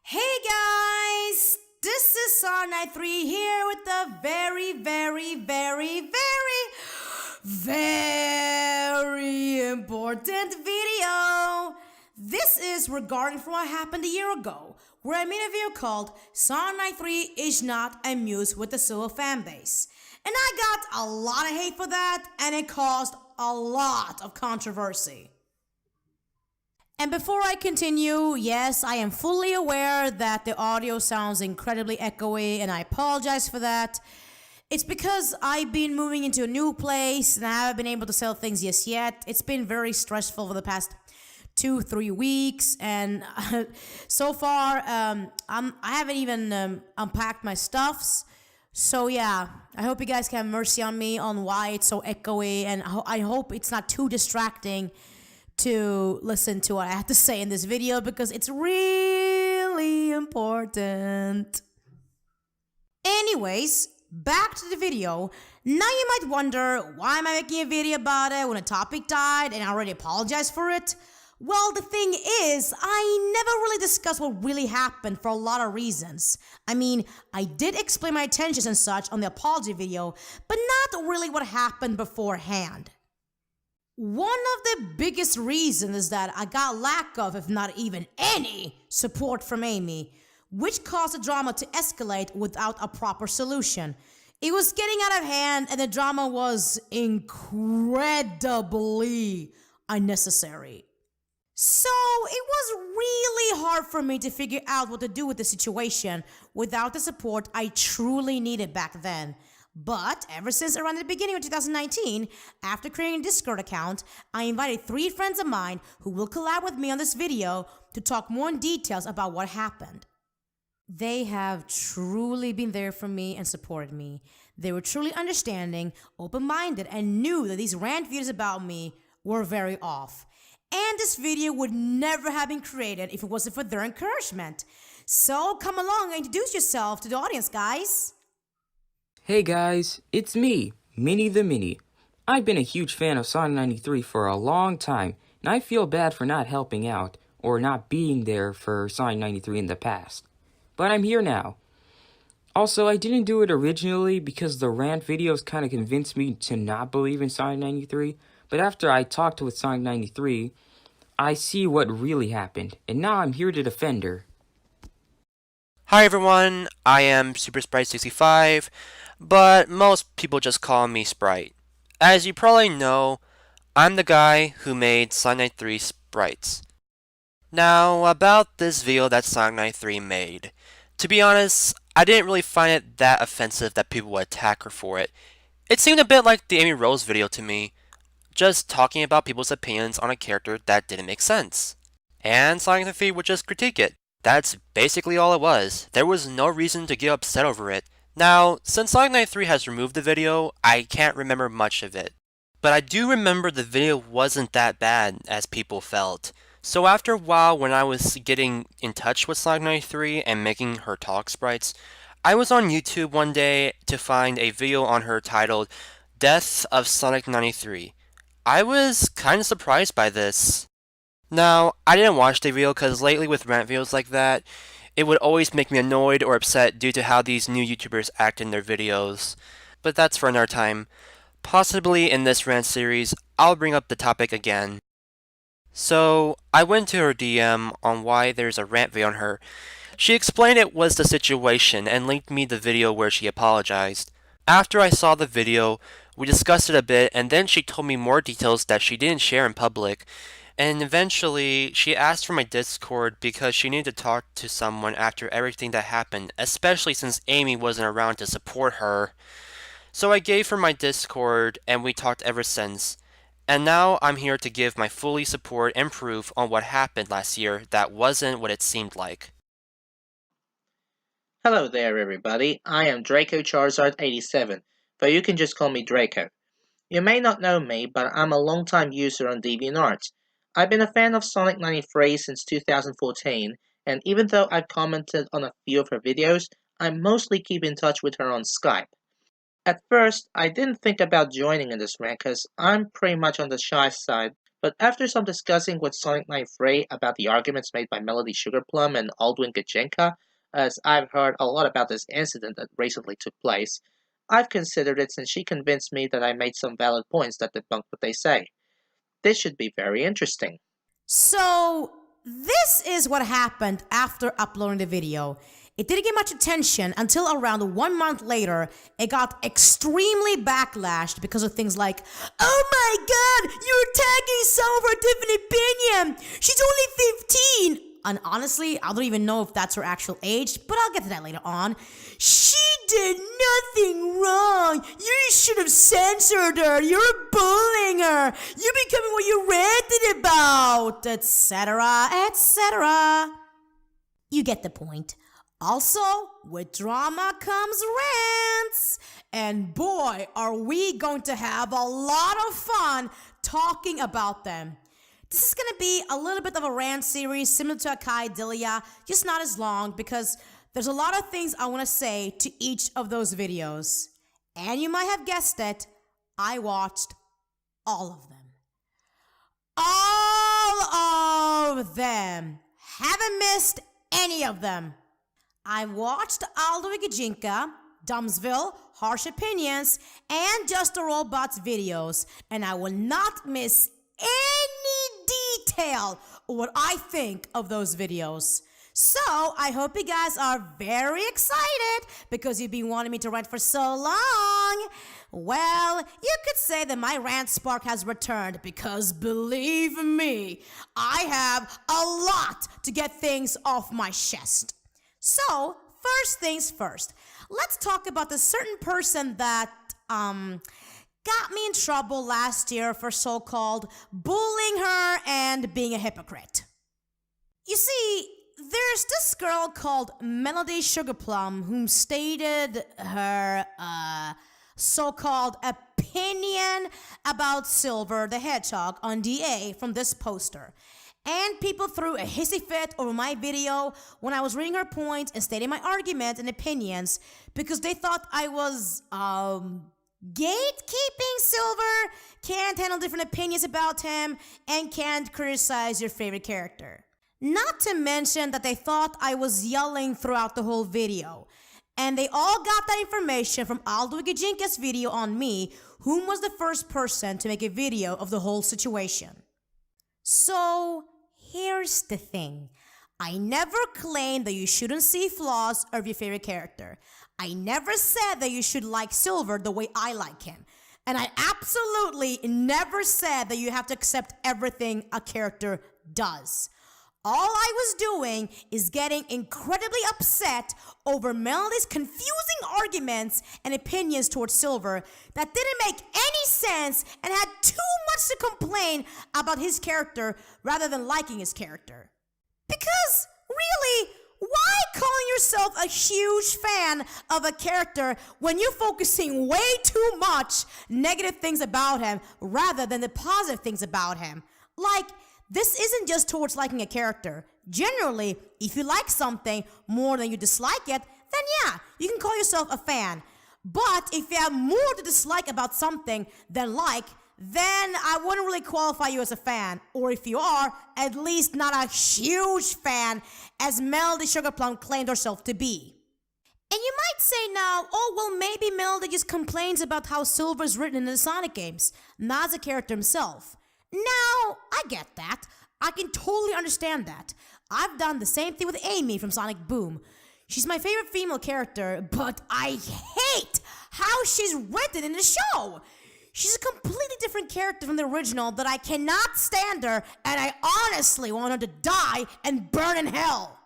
Hey guys, this is R93 here with a very important video. This is regarding from what happened a year ago, where I made a video called R93 is not amused with the Solo fan base. And I got a lot of hate for that, and it caused a lot of controversy. And before I continue, yes, I am fully aware that the audio sounds incredibly echoey, and I apologize for that. It's because I've been moving into a new place, and I haven't been able to sell things just yet. It's been very stressful for the past 2-3 weeks, and so far, I haven't even unpacked my stuffs. So yeah, I hope you guys can have mercy on me on why it's so echoey, and I hope it's not too distracting to listen to what I have to say in this video because it's really important. Anyways, back to the video. Now you might wonder, why am I making a video about it when a topic died and I already apologized for it? Well, the thing is, I never really discussed what really happened for a lot of reasons. I mean, I did explain my intentions and such on the apology video, but not really what happened beforehand. One of the biggest reasons is that I got lack of, if not even any, support from Amy, which caused the drama to escalate without a proper solution. It was getting out of hand and the drama was incredibly unnecessary. So it was really hard for me to figure out what to do with the situation without the support I truly needed back then. But ever since around the beginning of 2019, after creating a Discord account, I invited 3 friends of mine who will collab with me on this video to talk more in details about what happened. They have truly been there for me and supported me. They were truly understanding, open-minded, and knew that these rant videos about me were very off. And this video would never have been created if it wasn't for their encouragement. So come along and introduce yourself to the audience, guys. Hey guys, it's me, Minnie the Mini. I've been a huge fan of Sonic 93 for a long time, and I feel bad for not helping out or not being there for Sonic 93 in the past. But I'm here now. Also, I didn't do it originally because the rant videos kind of convinced me to not believe in Sonic 93, but after I talked with Sonic 93, I see what really happened, and now I'm here to defend her. Hi everyone, I am Super Sprite 65, but most people just call me Sprite. As you probably know, I'm the guy who made Sonic 93 sprites. Now, about this video that Sonic 93 made. To be honest, I didn't really find it that offensive that people would attack her for it. It seemed a bit like the Amy Rose video to me, just talking about people's opinions on a character that didn't make sense. And Sonic 93 would just critique it. That's basically all it was. There was no reason to get upset over it. Now, since Sonic 93 has removed the video, I can't remember much of it. But I do remember the video wasn't that bad as people felt. So after a while, when I was getting in touch with Sonic 93 and making her talk sprites, I was on YouTube one day to find a video on her titled Death of Sonic 93. I was kind of surprised by this. Now, I didn't watch the video because lately with rant videos like that, it would always make me annoyed or upset due to how these new YouTubers act in their videos. But that's for another time. Possibly in this rant series, I'll bring up the topic again. So, I went to her DM on why there's a rant video on her. She explained it was the situation and linked me the video where she apologized. After I saw the video, we discussed it a bit and then she told me more details that she didn't share in public. And eventually, she asked for my Discord because she needed to talk to someone after everything that happened, especially since Amy wasn't around to support her. So I gave her my Discord, and we talked ever since. And now I'm here to give my fully support and proof on what happened last year that wasn't what it seemed like. Hello there everybody, I am Draco Charizard 87, but you can just call me Draco. You may not know me, but I'm a long-time user on DeviantArt. I've been a fan of Sonic 93 since 2014, and even though I've commented on a few of her videos, I mostly keep in touch with her on Skype. At first, I didn't think about joining in this rant because I'm pretty much on the shy side, but after some discussing with Sonic 93 about the arguments made by Melody Sugarplum and Aldwin Gajenka, as I've heard a lot about this incident that recently took place, I've considered it since she convinced me that I made some valid points that debunk what they say. This should be very interesting. So, this is what happened after uploading the video. It didn't get much attention until around 1 month later, it got extremely backlashed because of things like, "Oh my god, you're tagging someone for a different opinion! She's only 15! And honestly, I don't even know if that's her actual age, but I'll get to that later on. "She did nothing wrong! You should have censored her! You're bullying her! You're becoming what you ranted about!" Etc., etc. You get the point. Also, with drama comes rants. And boy, are we going to have a lot of fun talking about them. This is going to be a little bit of a rant series similar to Akai Dilia, just not as long because there's a lot of things I want to say to each of those videos. And you might have guessed it, I watched all of them. All of them. Haven't missed any of them. I watched Aldo Gajinka, Dumbsville, Harsh Opinions, and Just a Robot's videos, and I will not miss any detail of what I think of those videos. So, I hope you guys are very excited because you've been wanting me to rant for so long. Well, you could say that my rant spark has returned because believe me, I have a lot to get things off my chest. So, first things first, let's talk about the certain person that got me in trouble last year for so-called bullying her and being a hypocrite. You see, there's this girl called Melody Sugarplum who stated her so-called opinion about Silver the Hedgehog on DA from this poster. And people threw a hissy fit over my video when I was reading her points and stating my arguments and opinions because they thought I was, gatekeeping Silver, can't handle different opinions about him, and can't criticize your favorite character. Not to mention that they thought I was yelling throughout the whole video. And they all got that information from Aldo Gajinka's video on me, whom was the first person to make a video of the whole situation. So, here's the thing. I never claimed that you shouldn't see flaws of your favorite character. I never said that you should like Silver the way I like him. And I absolutely never said that you have to accept everything a character does. All I was doing is getting incredibly upset over Melody's confusing arguments and opinions towards Silver that didn't make any sense and had too much to complain about his character rather than liking his character. Because, really, why calling yourself a huge fan of a character when you're focusing way too much negative things about him rather than the positive things about him? Like, this isn't just towards liking a character. Generally, if you like something more than you dislike it, then yeah, you can call yourself a fan. But if you have more to dislike about something than like, then I wouldn't really qualify you as a fan. Or if you are, at least not a huge fan as Melody Sugarplum claimed herself to be. And you might say now, oh, well, maybe Melody just complains about how Silver's written in the Sonic games, not as a character himself. Now, I get that. I can totally understand that. I've done the same thing with Amy from Sonic Boom. She's my favorite female character, but I hate how she's written in the show. She's a completely different character from the original that I cannot stand her, and I honestly want her to die and burn in hell.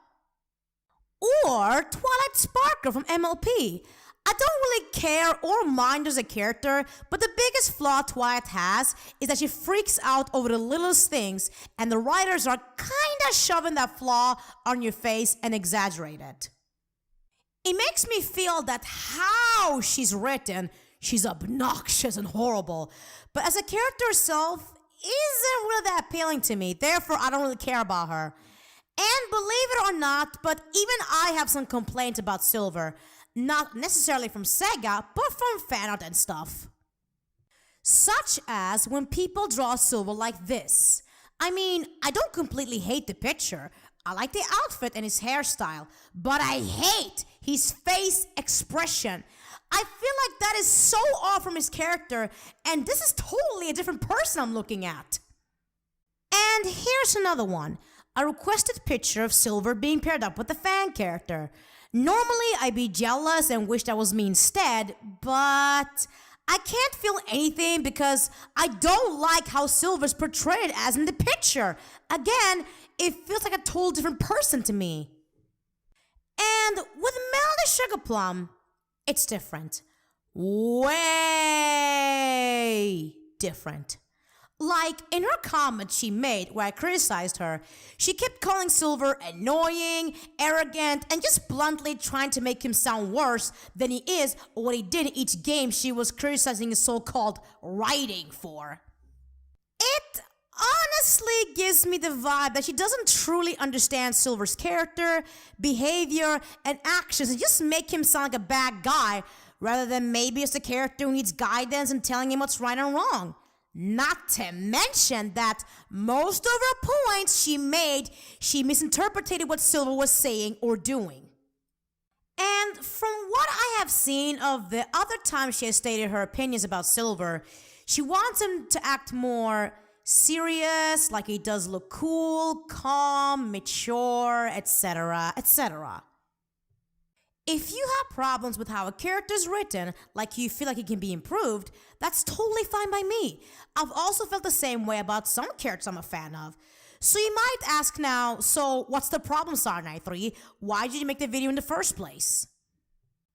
Or Twilight Sparkle from MLP. I don't really care or mind as a character, but the biggest flaw Twilight has is that she freaks out over the littlest things, and the writers are kinda shoving that flaw on your face and exaggerate it. It makes me feel that how she's written, she's obnoxious and horrible, but as a character herself, isn't really that appealing to me, therefore I don't really care about her. And believe it or not, but even I have some complaints about Silver. Not necessarily from Sega, but from fan art and stuff. Such as when people draw Silver like this. I mean, I don't completely hate the picture. I like the outfit and his hairstyle, but I hate his face expression. I feel like that is so off from his character, and this is totally a different person I'm looking at. And here's another one. A requested picture of Silver being paired up with a fan character. Normally, I'd be jealous and wish that was me instead, but I can't feel anything because I don't like how Silver's portrayed as in the picture. Again, it feels like a total different person to me. And with Melody Sugar Plum, it's different. Way different. Like in her comment she made where I criticized her, she kept calling Silver annoying, arrogant, and just bluntly trying to make him sound worse than he is or what he did in each game she was criticizing his so-called writing for. It honestly gives me the vibe that she doesn't truly understand Silver's character, behavior, and actions and just make him sound like a bad guy rather than maybe as a character who needs guidance and telling him what's right and wrong. Not to mention that most of her points she made, she misinterpreted what Silver was saying or doing. And from what I have seen of the other times she has stated her opinions about Silver, she wants him to act more serious, like he does look cool, calm, mature, etc., etc. If you have problems with how a character is written, like you feel like it can be improved, that's totally fine by me. I've also felt the same way about some characters I'm a fan of. So you might ask now, so what's the problem, Star93? Why did you make the video in the first place?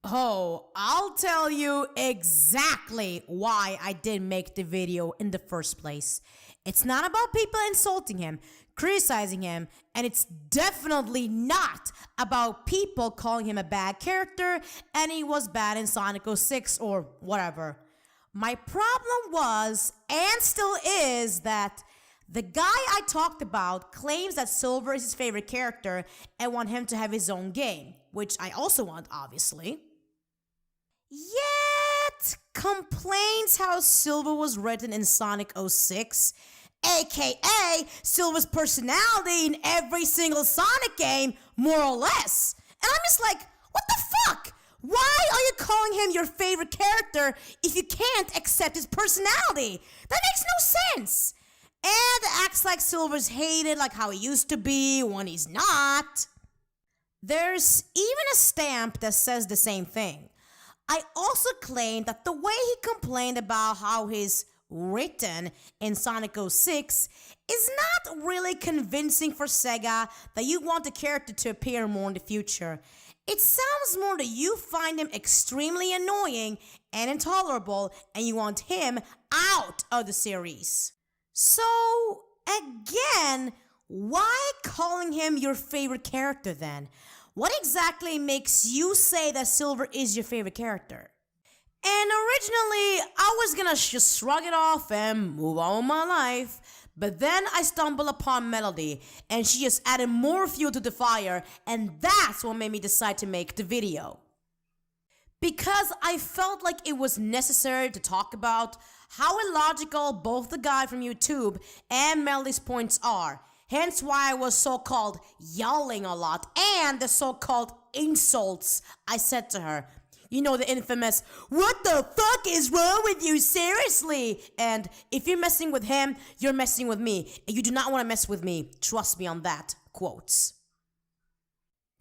Oh, I'll tell you exactly why I didn't make the video in the first place. It's not about people insulting him, criticizing him, and it's definitely not about people calling him a bad character and he was bad in Sonic 06 or whatever. My problem was, and still is, that the guy I talked about claims that Silver is his favorite character and want him to have his own game, which I also want, obviously. Yet complains how Silver was written in Sonic 06, aka Silver's personality in every single Sonic game, more or less. And I'm just like, what the fuck? Why are you calling him your favorite character if you can't accept his personality? That makes no sense. And acts like Silver's hated like how he used to be when he's not. There's even a stamp that says the same thing. I also claim that the way he complained about how he's written in Sonic 06 is not really convincing for Sega that you want the character to appear more in the future. It sounds more that you find him extremely annoying and intolerable and you want him out of the series. So, again, why calling him your favorite character then? What exactly makes you say that Silver is your favorite character? And originally, I was gonna just shrug it off and move on with my life. But then I stumbled upon Melody, and she just added more fuel to the fire, and that's what made me decide to make the video. Because I felt like it was necessary to talk about how illogical both the guy from YouTube and Melody's points are. Hence why I was so-called yelling a lot, and the so-called insults I said to her. You know, the infamous, "What the fuck is wrong with you, seriously?" And "If you're messing with him, you're messing with me. And you do not want to mess with me. Trust me on that," quotes.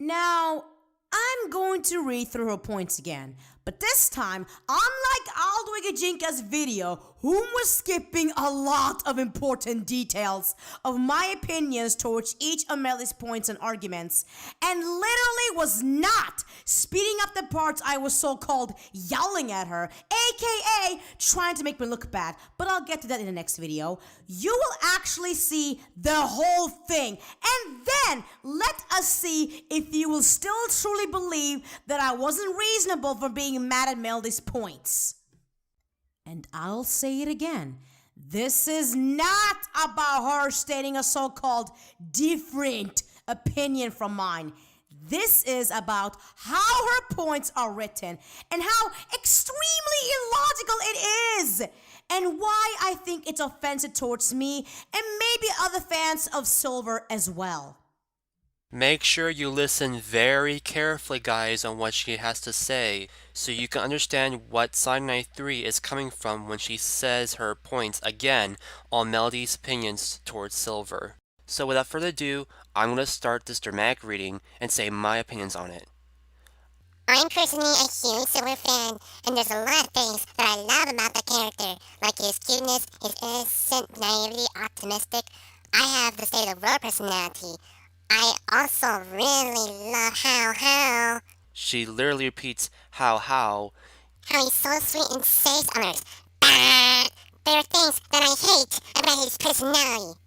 Now, I'm going to read through her points again. But this time, unlike Aldwig Jinka's video, whom was skipping a lot of important details of my opinions towards each of Melody's points and arguments, and literally was not speeding up the parts I was so-called yelling at her, aka trying to make me look bad, but I'll get to that in the next video, you will actually see the whole thing, and then let us see if you will still truly believe that I wasn't reasonable for being mad at Melody's points. And I'll say it again. This is not about her stating a so-called different opinion from mine. This is about how her points are written and how extremely illogical it is. and why I think it's offensive towards me and maybe other fans of Silver as well. Make sure you listen very carefully, guys, on what she has to say, so you can understand what Sonic 3 is coming from when she says her points again on Melody's opinions towards Silver. So without further ado, I'm going to start this dramatic reading and say my opinions on it. I'm personally a huge Silver fan, and there's a lot of things that I love about the character, like his cuteness, his innocent, naivety, optimistic. I have the state of world personality. I also really love how She literally repeats how. he's so sweet and saves others. But there are things that I hate about his personality.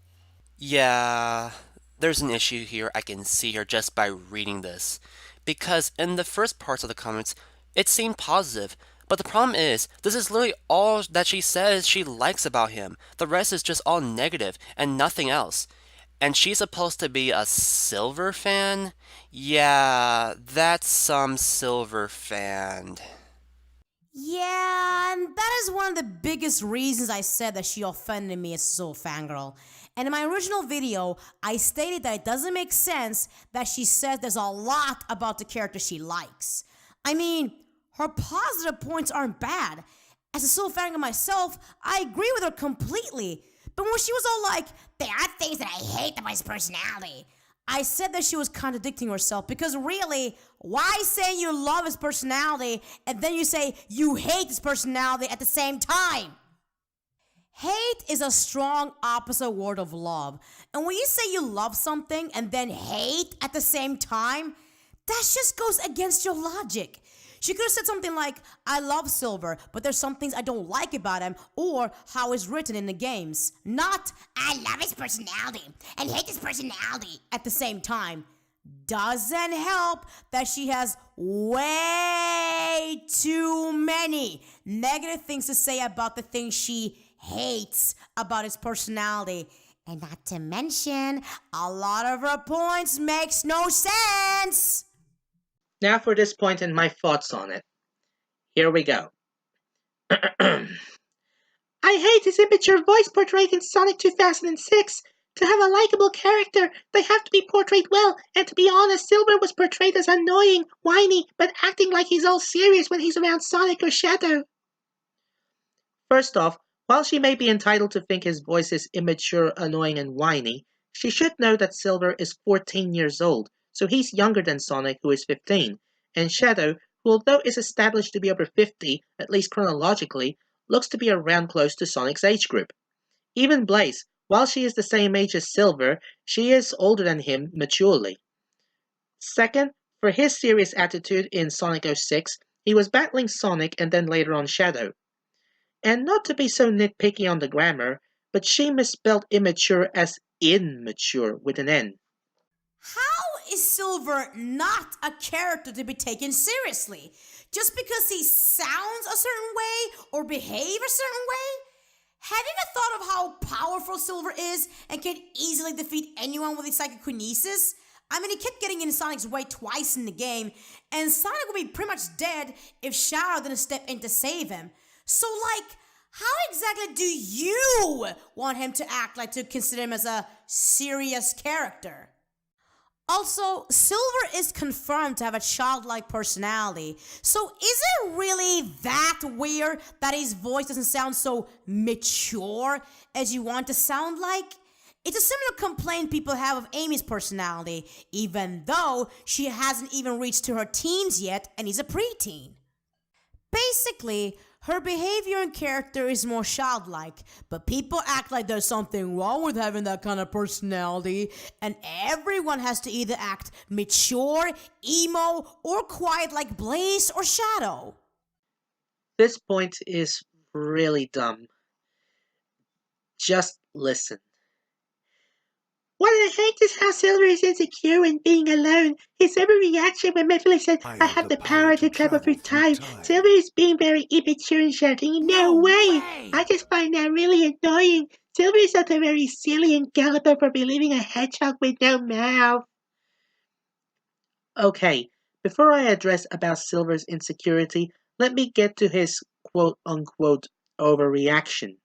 Yeah, there's an issue here I can see here just by reading this. Because in the first parts of the comments, it seemed positive. But the problem is, this is literally all that she says she likes about him. The rest is just all negative and nothing else. And she's supposed to be a Silver fan? Yeah, that's some Silver fan. Yeah, and that is one of the biggest reasons I said that she offended me as a Silver fangirl. And in my original video, I stated that it doesn't make sense that she says there's a lot about the character she likes. I mean, her positive points aren't bad. As a Silver fangirl myself, I agree with her completely. But when she was all like, there are things that I hate about his personality, I said that she was contradicting herself because really, why say you love his personality and then you say you hate his personality at the same time? Hate is a strong opposite word of love. And when you say you love something and then hate at the same time, that just goes against your logic. She could have said something like, I love Silver, but there's some things I don't like about him, or how it's written in the games. Not, I love his personality and hate his personality at the same time. Doesn't help that she has way too many negative things to say about the things she hates about his personality. And not to mention, a lot of her points makes no sense. Now for this point and my thoughts on it. Here we go. I hate his immature voice portrayed in Sonic 2006. To have a likable character, they have to be portrayed well, and to be honest, Silver was portrayed as annoying, whiny, but acting like he's all serious when he's around Sonic or Shadow. First off, while she may be entitled to think his voice is immature, annoying, and whiny, she should know that Silver is 14 years old, so he's younger than Sonic, who is 15, and Shadow, who although is established to be over 50, at least chronologically, looks to be around close to Sonic's age group. Even Blaze, while she is the same age as Silver, she is older than him maturely. Second, for his serious attitude in Sonic 06, he was battling Sonic and then later on Shadow. And not to be so nitpicky on the grammar, but she misspelled immature as immature with an N. How is Silver not a character to be taken seriously? Just because he sounds a certain way or behave a certain way? Having a thought of how powerful Silver is and can easily defeat anyone with his psychokinesis? I mean, he kept getting in Sonic's way twice in the game, and Sonic would be pretty much dead if Shadow didn't step in to save him. So, how exactly do you want him to act like to consider him as a serious character? Also, Silver is confirmed to have a childlike personality, so is it really that weird that his voice doesn't sound so mature as you want to sound like? It's a similar complaint people have of Amy's personality, even though she hasn't even reached to her teens yet and is a preteen. Basically, her behavior and character is more childlike, but people act like there's something wrong with having that kind of personality, and everyone has to either act mature, emo, or quiet like Blaze or Shadow. This point is really dumb. Just listen. What I hate is how Silver is insecure when being alone. His every reaction when Mephili said, I have the power to travel through time. Silver is being very immature and shouting, No way! I just find that really annoying. Silver is also very silly and gullible for believing a hedgehog with no mouth. Okay, before I address about Silver's insecurity, let me get to his quote-unquote overreaction.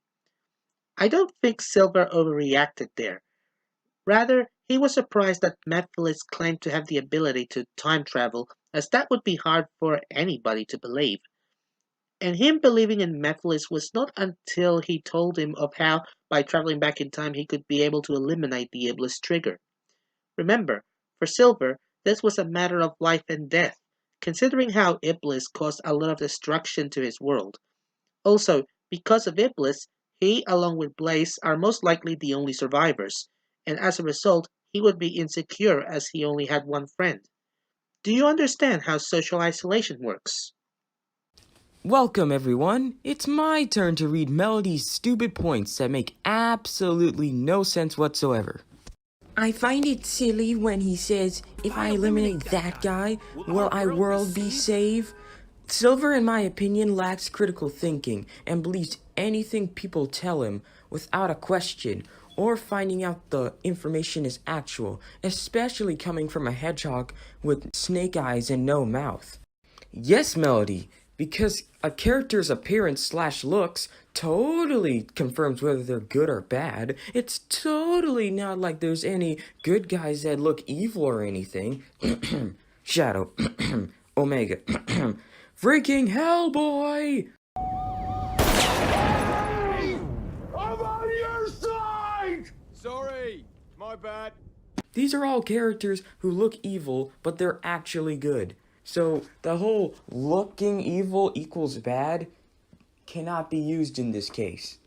I don't think Silver overreacted there. Rather, he was surprised that Mephiles claimed to have the ability to time travel, as that would be hard for anybody to believe. And him believing in Mephiles was not until he told him of how, by traveling back in time, he could be able to eliminate the Iblis trigger. Remember, for Silver, this was a matter of life and death, considering how Iblis caused a lot of destruction to his world. Also, because of Iblis, he, along with Blaze, are most likely the only survivors, and as a result, he would be insecure as he only had one friend. Do you understand how social isolation works? Welcome, everyone. It's my turn to read Melody's stupid points that make absolutely no sense whatsoever. I find it silly when he says, if I eliminate that guy, will our world be saved? Silver, in my opinion, lacks critical thinking and believes anything people tell him without a question or finding out the information is actual, especially coming from a hedgehog with snake eyes and no mouth. Yes, Melody, because a character's appearance/looks totally confirms whether they're good or bad. It's totally not like there's any good guys that look evil or anything. Shadow. Omega. Freaking Hellboy! I'm on your side! Sorry, my bad. These are all characters who look evil, but they're actually good. So the whole looking evil equals bad cannot be used in this case.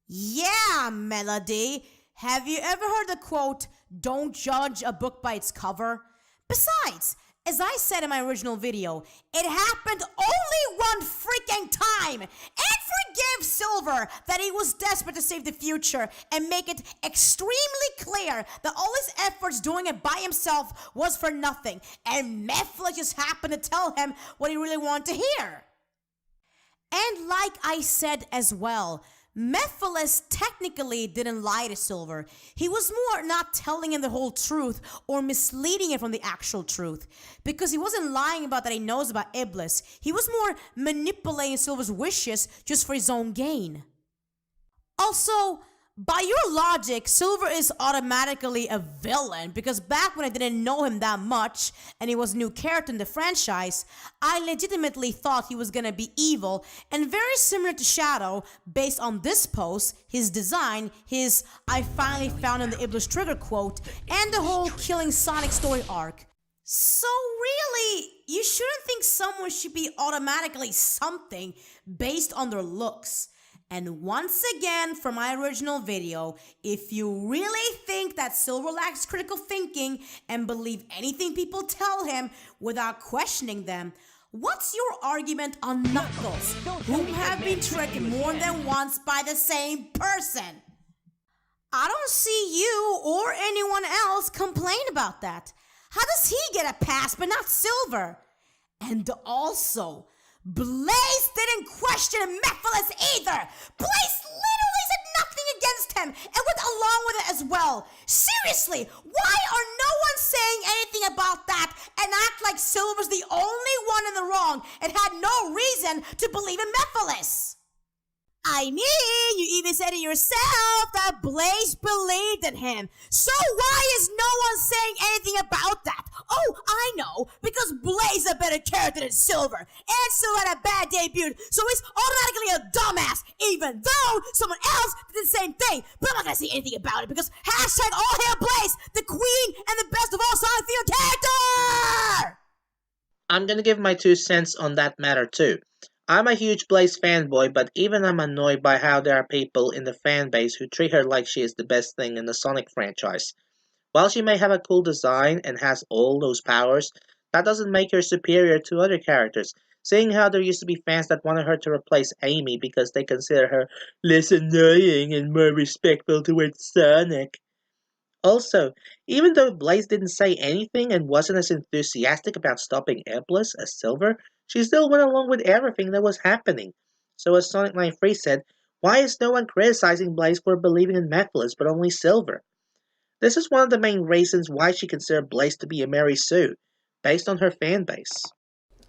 Yeah, Melody. Have you ever heard the quote, "Don't judge a book by its cover"? Besides, as I said in my original video, it happened only one freaking time. And forgive Silver that he was desperate to save the future and make it extremely clear that all his efforts doing it by himself was for nothing. And Mephiles just happened to tell him what he really wanted to hear. And like I said as well, Mephiles technically didn't lie to Silver. He was more not telling him the whole truth or misleading him from the actual truth. Because he wasn't lying about that he knows about Iblis. He was more manipulating Silver's wishes just for his own gain. Also, by your logic, Silver is automatically a villain because back when I didn't know him that much and he was a new character in the franchise, I legitimately thought he was gonna be evil and very similar to Shadow based on this post, his design, his "I finally found him the Iblis trigger" quote, and the whole killing Sonic story arc. So really, you shouldn't think someone should be automatically something based on their looks. And once again, for my original video, if you really think that Silver lacks critical thinking and believe anything people tell him without questioning them, what's your argument on Knuckles, who have been tricked more than once by the same person? I don't see you or anyone else complain about that. How does he get a pass but not Silver? And also, Blaze didn't question Mephiles either. Blaze literally said nothing against him and went along with it as well. Seriously, why are no one saying anything about that and act like Silver's the only one in the wrong and had no reason to believe in Mephiles? I mean, you even said it yourself that Blaze believed in him. So why is no one saying anything about that? Oh, I know, because Blaze is a better character than Silver, and Silver had a bad debut, so he's automatically a dumbass, even though someone else did the same thing. But I'm not gonna say anything about it, because hashtag all hail Blaze, the queen and the best of all Sonic Field character! I'm gonna give my 2 cents on that matter too. I'm a huge Blaze fanboy, but even I'm annoyed by how there are people in the fanbase who treat her like she is the best thing in the Sonic franchise. While she may have a cool design and has all those powers, that doesn't make her superior to other characters, seeing how there used to be fans that wanted her to replace Amy because they consider her less annoying and more respectful towards Sonic. Also, even though Blaze didn't say anything and wasn't as enthusiastic about stopping Iblis as Silver, she still went along with everything that was happening. So as Sonic 93 said, why is no one criticizing Blaze for believing in Mephiles but only Silver? This is one of the main reasons why she considered Blaze to be a Mary Sue, based on her fan base.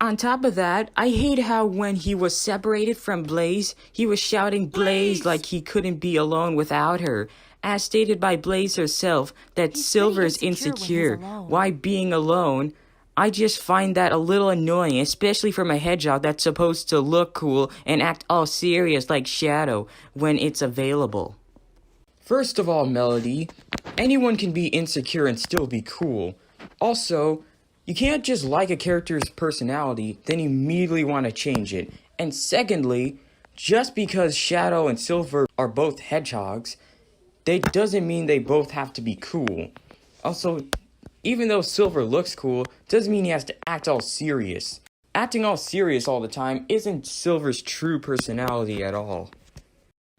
On top of that, I hate how when he was separated from Blaze, he was shouting Blaze like he couldn't be alone without her. As stated by Blaze herself, that Silver is insecure. Why being alone? I just find that a little annoying, especially from a hedgehog that's supposed to look cool and act all serious like Shadow when it's available. First of all, Melody, anyone can be insecure and still be cool. Also, you can't just like a character's personality, then immediately want to change it. And secondly, just because Shadow and Silver are both hedgehogs, that doesn't mean they both have to be cool. Also, even though Silver looks cool, doesn't mean he has to act all serious. Acting all serious all the time isn't Silver's true personality at all.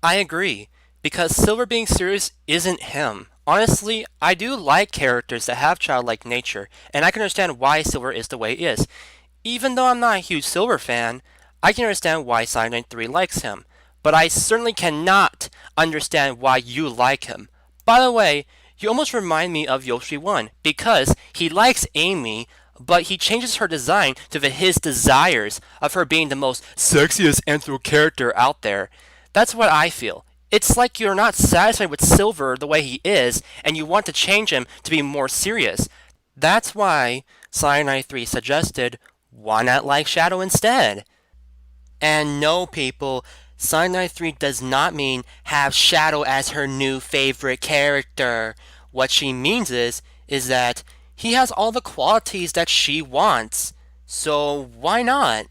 I agree, because Silver being serious isn't him. Honestly, I do like characters that have childlike nature, and I can understand why Silver is the way he is. Even though I'm not a huge Silver fan, I can understand why Cyanide 3 likes him. But I certainly cannot understand why you like him. By the way, you almost remind me of Yoshi 1, because he likes Amy, but he changes her design to fit his desires of her being the most sexiest Anthro character out there. That's what I feel. It's like you're not satisfied with Silver the way he is, and you want to change him to be more serious. That's why Cyanide 3 suggested, why not like Shadow instead? And no, people, Cyanide 3 does not mean have Shadow as her new favorite character. What she means is that he has all the qualities that she wants. So why not?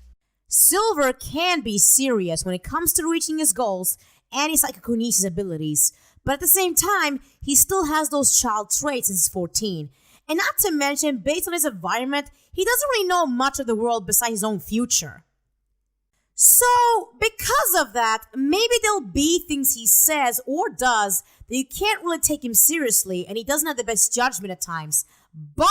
Silver can be serious when it comes to reaching his goals and his psychokinesis abilities, but at the same time, he still has those child traits since he's 14. And not to mention, based on his environment, he doesn't really know much of the world besides his own future. So, because of that, maybe there'll be things he says or does that you can't really take him seriously, and he doesn't have the best judgment at times. But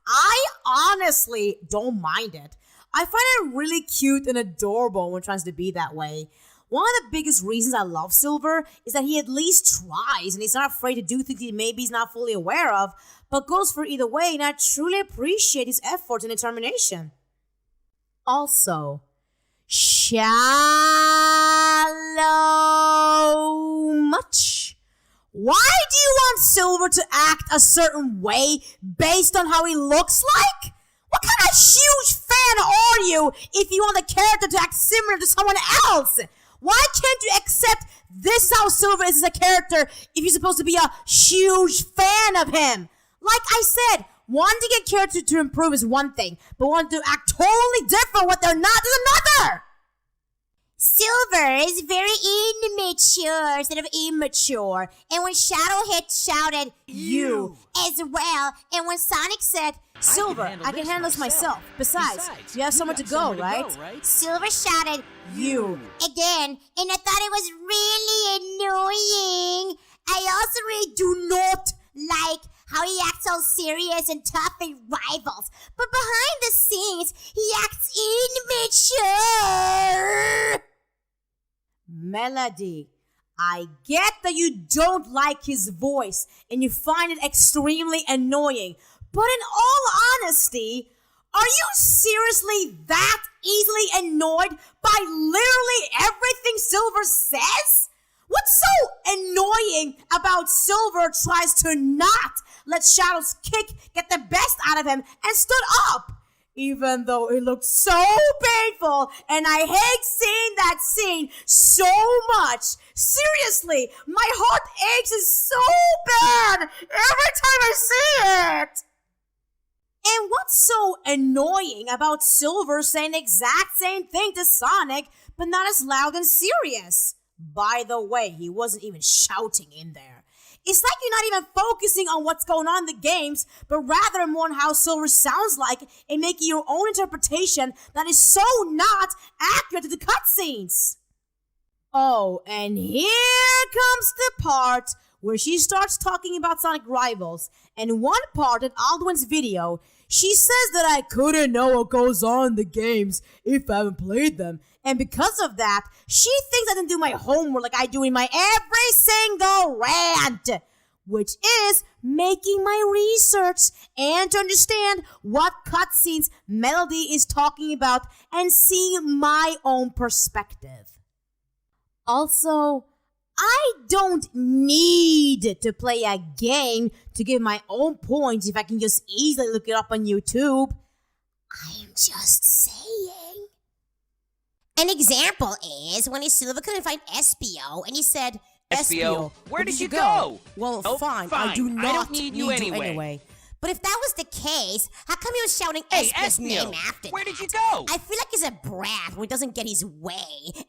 I honestly don't mind it. I find it really cute and adorable when he tries to be that way. One of the biggest reasons I love Silver is that he at least tries and he's not afraid to do things he maybe he's not fully aware of, but goes for either way, and I truly appreciate his effort and determination. Also, shallow much? Why do you want Silver to act a certain way based on how he looks like? What kind of huge fan are you if you want the character to act similar to someone else? Why can't you accept this is how Silver is as a character if you're supposed to be a huge fan of him? Like I said, wanting a character to improve is one thing, but wanting to act totally different what they're not is another! Silver is very immature instead of immature. And when Shadow shouted, you, as well. And when Sonic said, Silver, I can handle this myself. Besides, you have somewhere to go, right? Silver shouted, You. again. And I thought it was really annoying. I also really do not like how he acts all serious and tough in rivals. But behind the scenes, he acts immature. Melody, I get that you don't like his voice and you find it extremely annoying, but in all honesty, are you seriously that easily annoyed by literally everything Silver says? What's so annoying about Silver tries to not let Shadow's kick get the best out of him and stood up? Even though it looked so painful, and I hate seeing that scene so much. Seriously, my heart aches so bad every time I see it. And what's so annoying about Silver saying the exact same thing to Sonic, but not as loud and serious? By the way, he wasn't even shouting in there. It's like you're not even focusing on what's going on in the games, but rather more on how Silver sounds like and making your own interpretation that is so not accurate to the cutscenes. Oh, and here comes the part where she starts talking about Sonic rivals. And one part in Aldwin's video, she says that I couldn't know what goes on in the games if I haven't played them. And because of that, she thinks I didn't do my homework like I do in my every single rant. which is making my research and to understand what cutscenes Melody is talking about and seeing my own perspective. Also, I don't need to play a game to give my own points if I can just easily look it up on YouTube. I'm just saying. An example is when Silver couldn't find Espio and he said, Espio, where did you go? Well, Oh, fine, I do fine. I not don't need you anyway. But if that was the case, how come he was shouting Hey, Espio's name Espio, after where that? did you go? I feel like he's a brat when he doesn't get his way.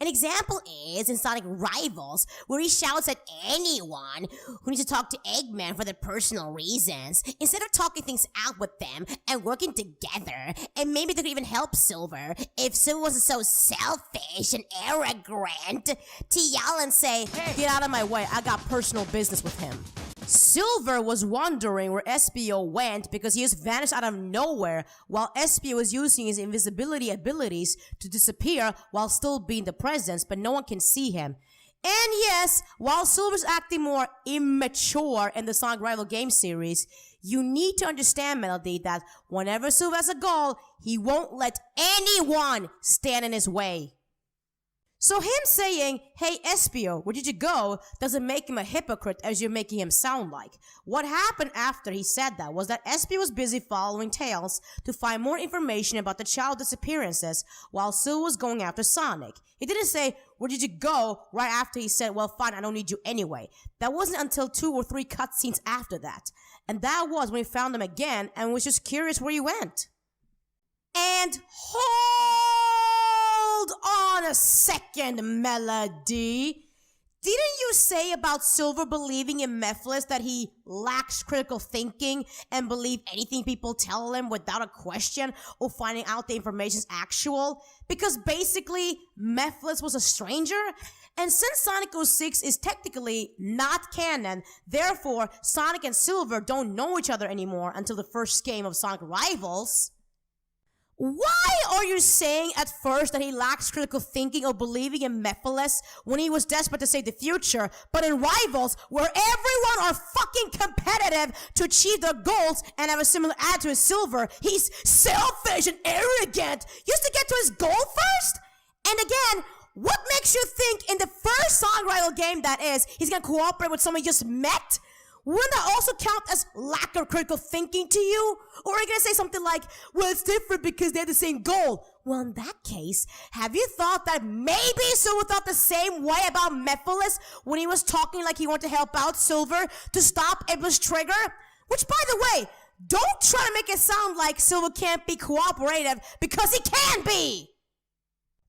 An example is in Sonic Rivals, where he shouts at anyone who needs to talk to Eggman for their personal reasons, instead of talking things out with them and working together. And maybe they could even help Silver if Silver wasn't so selfish and arrogant to yell and say, Get out of my way, I got personal business with him. Silver was wondering where Espio went because he just vanished out of nowhere while Espio was using his invisibility abilities to disappear while still being the presence, but no one can see him. And yes, while Silver's acting more immature in the Sonic Rival game series, you need to understand, Melody, that whenever Silver has a goal, he won't let anyone stand in his way. So him saying, hey Espio, where did you go, doesn't make him a hypocrite as you're making him sound like. What happened after he said that was that Espio was busy following Tails to find more information about the child disappearances while Silver was going after Sonic. He didn't say, where did you go, right after he said, well fine, I don't need you anyway. That wasn't until 2 or 3 cutscenes after that. And that was when he found him again and was just curious where he went. And hold on a second, Melody. Didn't you say about Silver believing in Mephiles that he lacks critical thinking and believe anything people tell him without a question or finding out the information's actual? Because basically, Mephiles was a stranger? And since Sonic 06 is technically not canon, therefore, Sonic and Silver don't know each other anymore until the first game of Sonic Rivals. Why are you saying at first that he lacks critical thinking or believing in Mephiles when he was desperate to save the future, but in Rivals, where everyone are fucking competitive to achieve their goals and have a similar attitude as Silver, he's selfish and arrogant just to get to his goal first? And again, what makes you think in the first Sonic Rival game that is, he's gonna cooperate with someone he just met? Wouldn't that also count as lack of critical thinking to you? Or are you gonna say something like, well, it's different because they have the same goal? Well, in that case, have you thought that maybe Silver thought the same way about Mephiles when he was talking like he wanted to help out Silver to stop Iblis Trigger? Which, by the way, don't try to make it sound like Silver can't be cooperative, because he can be!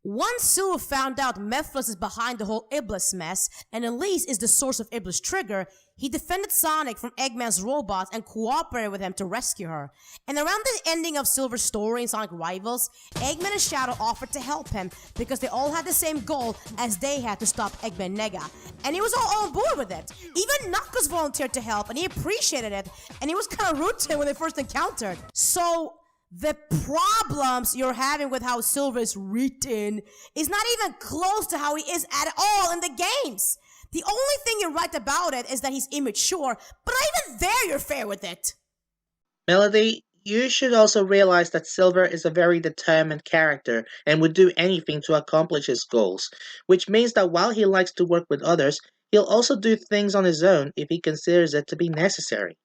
Once Silver found out Mephiles is behind the whole Iblis mess, and Elise is the source of Iblis Trigger, he defended Sonic from Eggman's robots and cooperated with him to rescue her. And around the ending of Silver's story in Sonic Rivals, Eggman and Shadow offered to help him because they all had the same goal as they had to stop Eggman Nega. And he was all on board with it. Even Knuckles volunteered to help and he appreciated it, and he was kind of rude to him when they first encountered. So the problems you're having with how Silver is written is not even close to how he is at all in the games. The only thing you're right about it is that he's immature, but not even there you're fair with it. Melody, you should also realize that Silver is a very determined character and would do anything to accomplish his goals, which means that while he likes to work with others, he'll also do things on his own if he considers it to be necessary.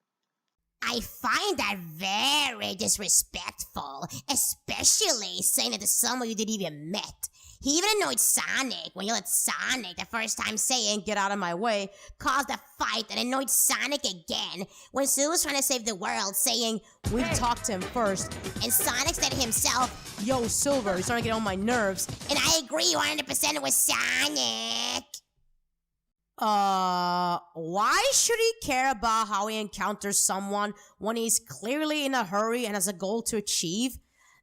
I find that very disrespectful, especially saying it to someone you didn't even met. He even annoyed Sonic when you let Sonic the first time saying, get out of my way, caused a fight and annoyed Sonic again when Sue was trying to save the world saying, we talked to him first. And Sonic said himself, yo, Silver, you're starting to get on my nerves. And I agree 100% with Sonic. Why should he care about how he encounters someone when he's clearly in a hurry and has a goal to achieve?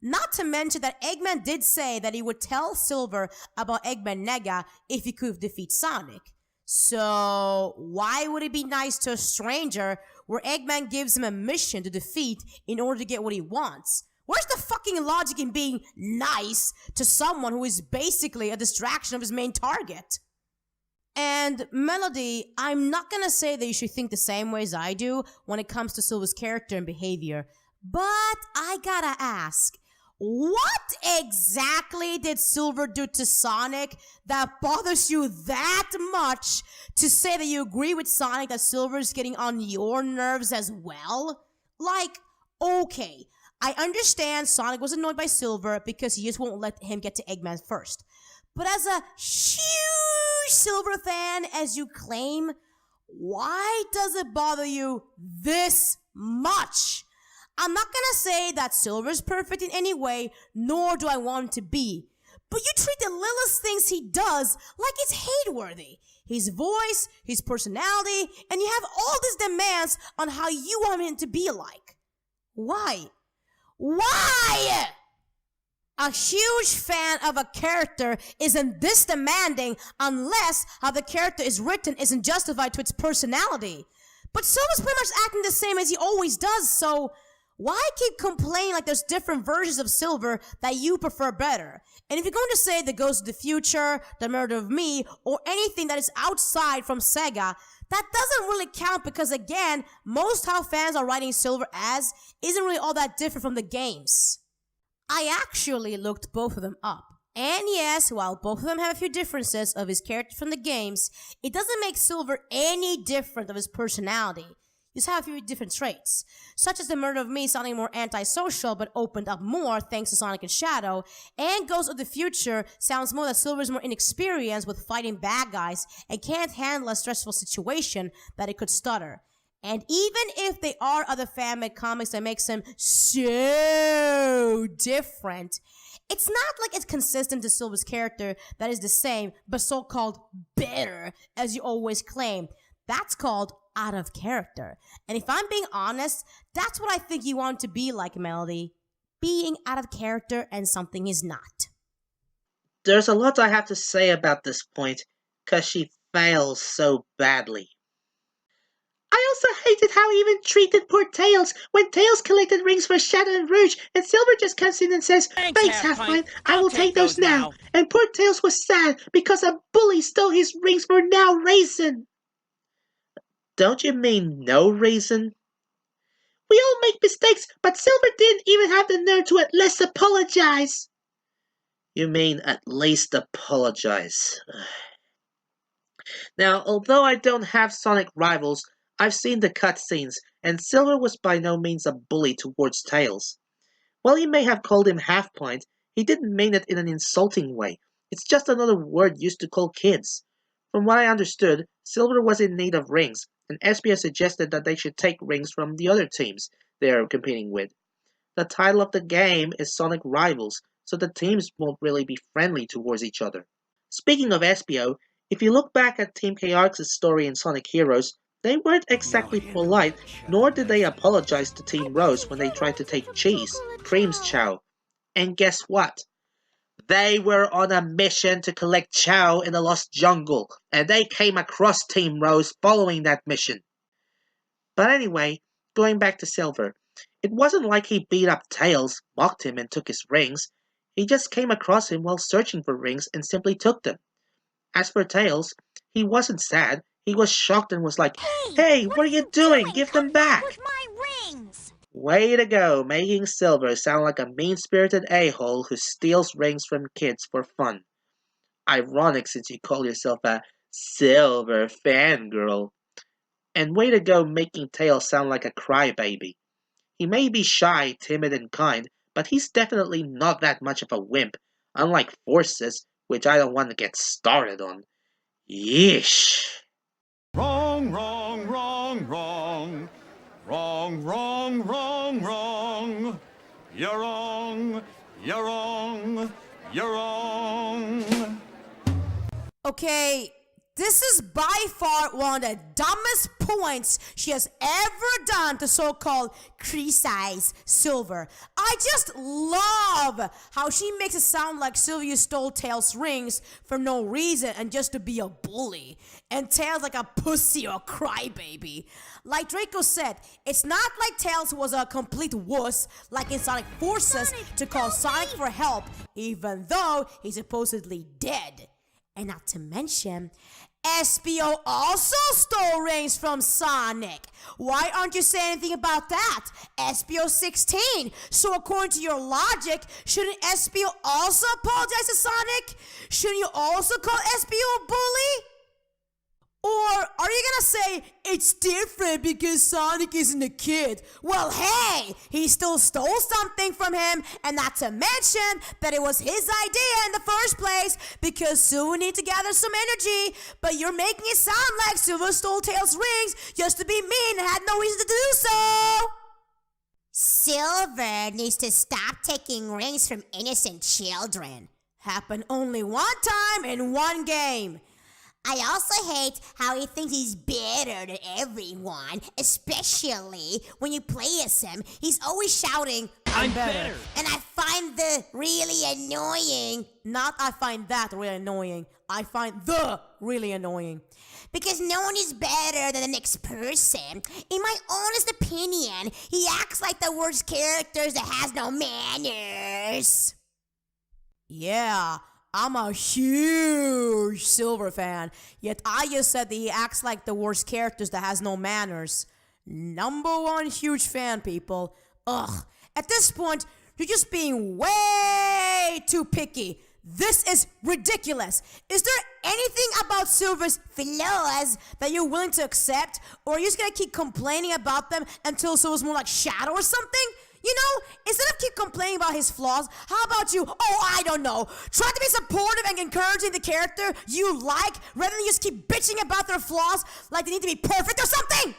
Not to mention that Eggman did say that he would tell Silver about Eggman Nega if he could defeat Sonic. So, why would it be nice to a stranger where Eggman gives him a mission to defeat in order to get what he wants? Where's the fucking logic in being nice to someone who is basically a distraction of his main target? And Melody, I'm not gonna say that you should think the same way as I do when it comes to Silver's character and behavior, but I gotta ask, what exactly did Silver do to Sonic that bothers you that much to say that you agree with Sonic that Silver's getting on your nerves as well? Like, okay, I understand Sonic was annoyed by Silver because he just won't let him get to Eggman first. But as a huge Silver fan, as you claim, why does it bother you this much? I'm not gonna say that Silver's perfect in any way, nor do I want him to be. But you treat the littlest things he does like it's hate-worthy. His voice, his personality, and you have all these demands on how you want him to be like. Why? Why? A huge fan of a character isn't this demanding unless how the character is written isn't justified to its personality. But Silver's pretty much acting the same as he always does, so why keep complaining like there's different versions of Silver that you prefer better? And if you're going to say The Ghost of the Future, The Murder of Me, or anything that is outside from Sega, that doesn't really count because, again, most how fans are writing Silver as isn't really all that different from the games. I actually looked both of them up. And yes, while both of them have a few differences of his character from the games, it doesn't make Silver any different of his personality. You just have a few different traits, such as The Murder of Me sounding more antisocial but opened up more thanks to Sonic and Shadow, and Ghost of the Future sounds more that Silver is more inexperienced with fighting bad guys and can't handle a stressful situation that it could stutter. And even if they are other fan-made comics that makes them so different, it's not like it's consistent to Silver's character that is the same, but so-called better, as you always claim. That's called out of character. And if I'm being honest, that's what I think you want to be like, Melody. Being out of character and something is not. There's a lot I have to say about this point, cause she fails so badly. I also hated how he even treated poor Tails when Tails collected rings for Shadow and Rouge and Silver just comes in and says, "Thanks, Half-Pint, I will take those now." And poor Tails was sad because a bully stole his rings for No Reason. Don't you mean no reason? We all make mistakes, but Silver didn't even have the nerve to at least apologize. You mean at least apologize. Now, although I don't have Sonic rivals, I've seen the cutscenes, and Silver was by no means a bully towards Tails. While he may have called him Half-Pint, he didn't mean it in an insulting way. It's just another word used to call kids. From what I understood, Silver was in need of rings, and Espio suggested that they should take rings from the other teams they are competing with. The title of the game is Sonic Rivals, so the teams won't really be friendly towards each other. Speaking of Espio, if you look back at Team Chaotix's story in Sonic Heroes, they weren't exactly polite, nor did they apologize to Team Rose when they tried to take Cheese, Cream's Chow. And guess what? They were on a mission to collect Chow in the Lost Jungle, and they came across Team Rose following that mission. But anyway, going back to Silver, it wasn't like he beat up Tails, mocked him, and took his rings. He just came across him while searching for rings and simply took them. As for Tails, he wasn't sad. He was shocked and was like, "Hey, what are you doing? Give them back!" With my rings! Way to go, making Silver sound like a mean-spirited a-hole who steals rings from kids for fun. Ironic since you call yourself a Silver fangirl. And way to go making Tails sound like a crybaby. He may be shy, timid, and kind, but he's definitely not that much of a wimp, unlike Forces, which I don't want to get started on. Yeesh. Wrong, wrong, wrong, wrong. Wrong, wrong, wrong, wrong. You're wrong, you're wrong, you're wrong. Okay, this is by far one of the dumbest points she has ever done to so-called criticize Silver. I just love how she makes it sound like Sylvia stole Tails' rings for no reason and just to be a bully, and Tails like a pussy or a crybaby. Like Draco said, it's not like Tails was a complete wuss like in Sonic Forces to call Sonic for help, even though he's supposedly dead. And not to mention, SBO also stole rings from Sonic. Why aren't you saying anything about that? SBO 16. So according to your logic, shouldn't SBO also apologize to Sonic? Shouldn't you also call SBO a bully? Or are you gonna say it's different because Sonic isn't a kid? Well, hey, he still stole something from him, and not to mention that it was his idea in the first place because Silver needed to gather some energy, but you're making it sound like Silver stole Tails' rings just to be mean and had no reason to do so. Silver needs to stop taking rings from innocent children. Happened only one time in one game. I also hate how he thinks he's better than everyone, especially when you play as him. He's always shouting, I'm better. And I find the really annoying. Not I find that really annoying. I find the really annoying. Because no one is better than the next person. In my honest opinion, he acts like the worst characters that has no manners. Yeah, I'm a huge Silver fan, yet I just said that he acts like the worst characters that has no manners. Number one huge fan, people. Ugh, at this point, you're just being way too picky. This is ridiculous. Is there anything about Silver's flaws that you're willing to accept, or are you just gonna keep complaining about them until Silver's more like Shadow or something? You know, instead of keep complaining about his flaws, how about you, I don't know, try to be supportive and encouraging the character you like rather than just keep bitching about their flaws like they need to be perfect or something?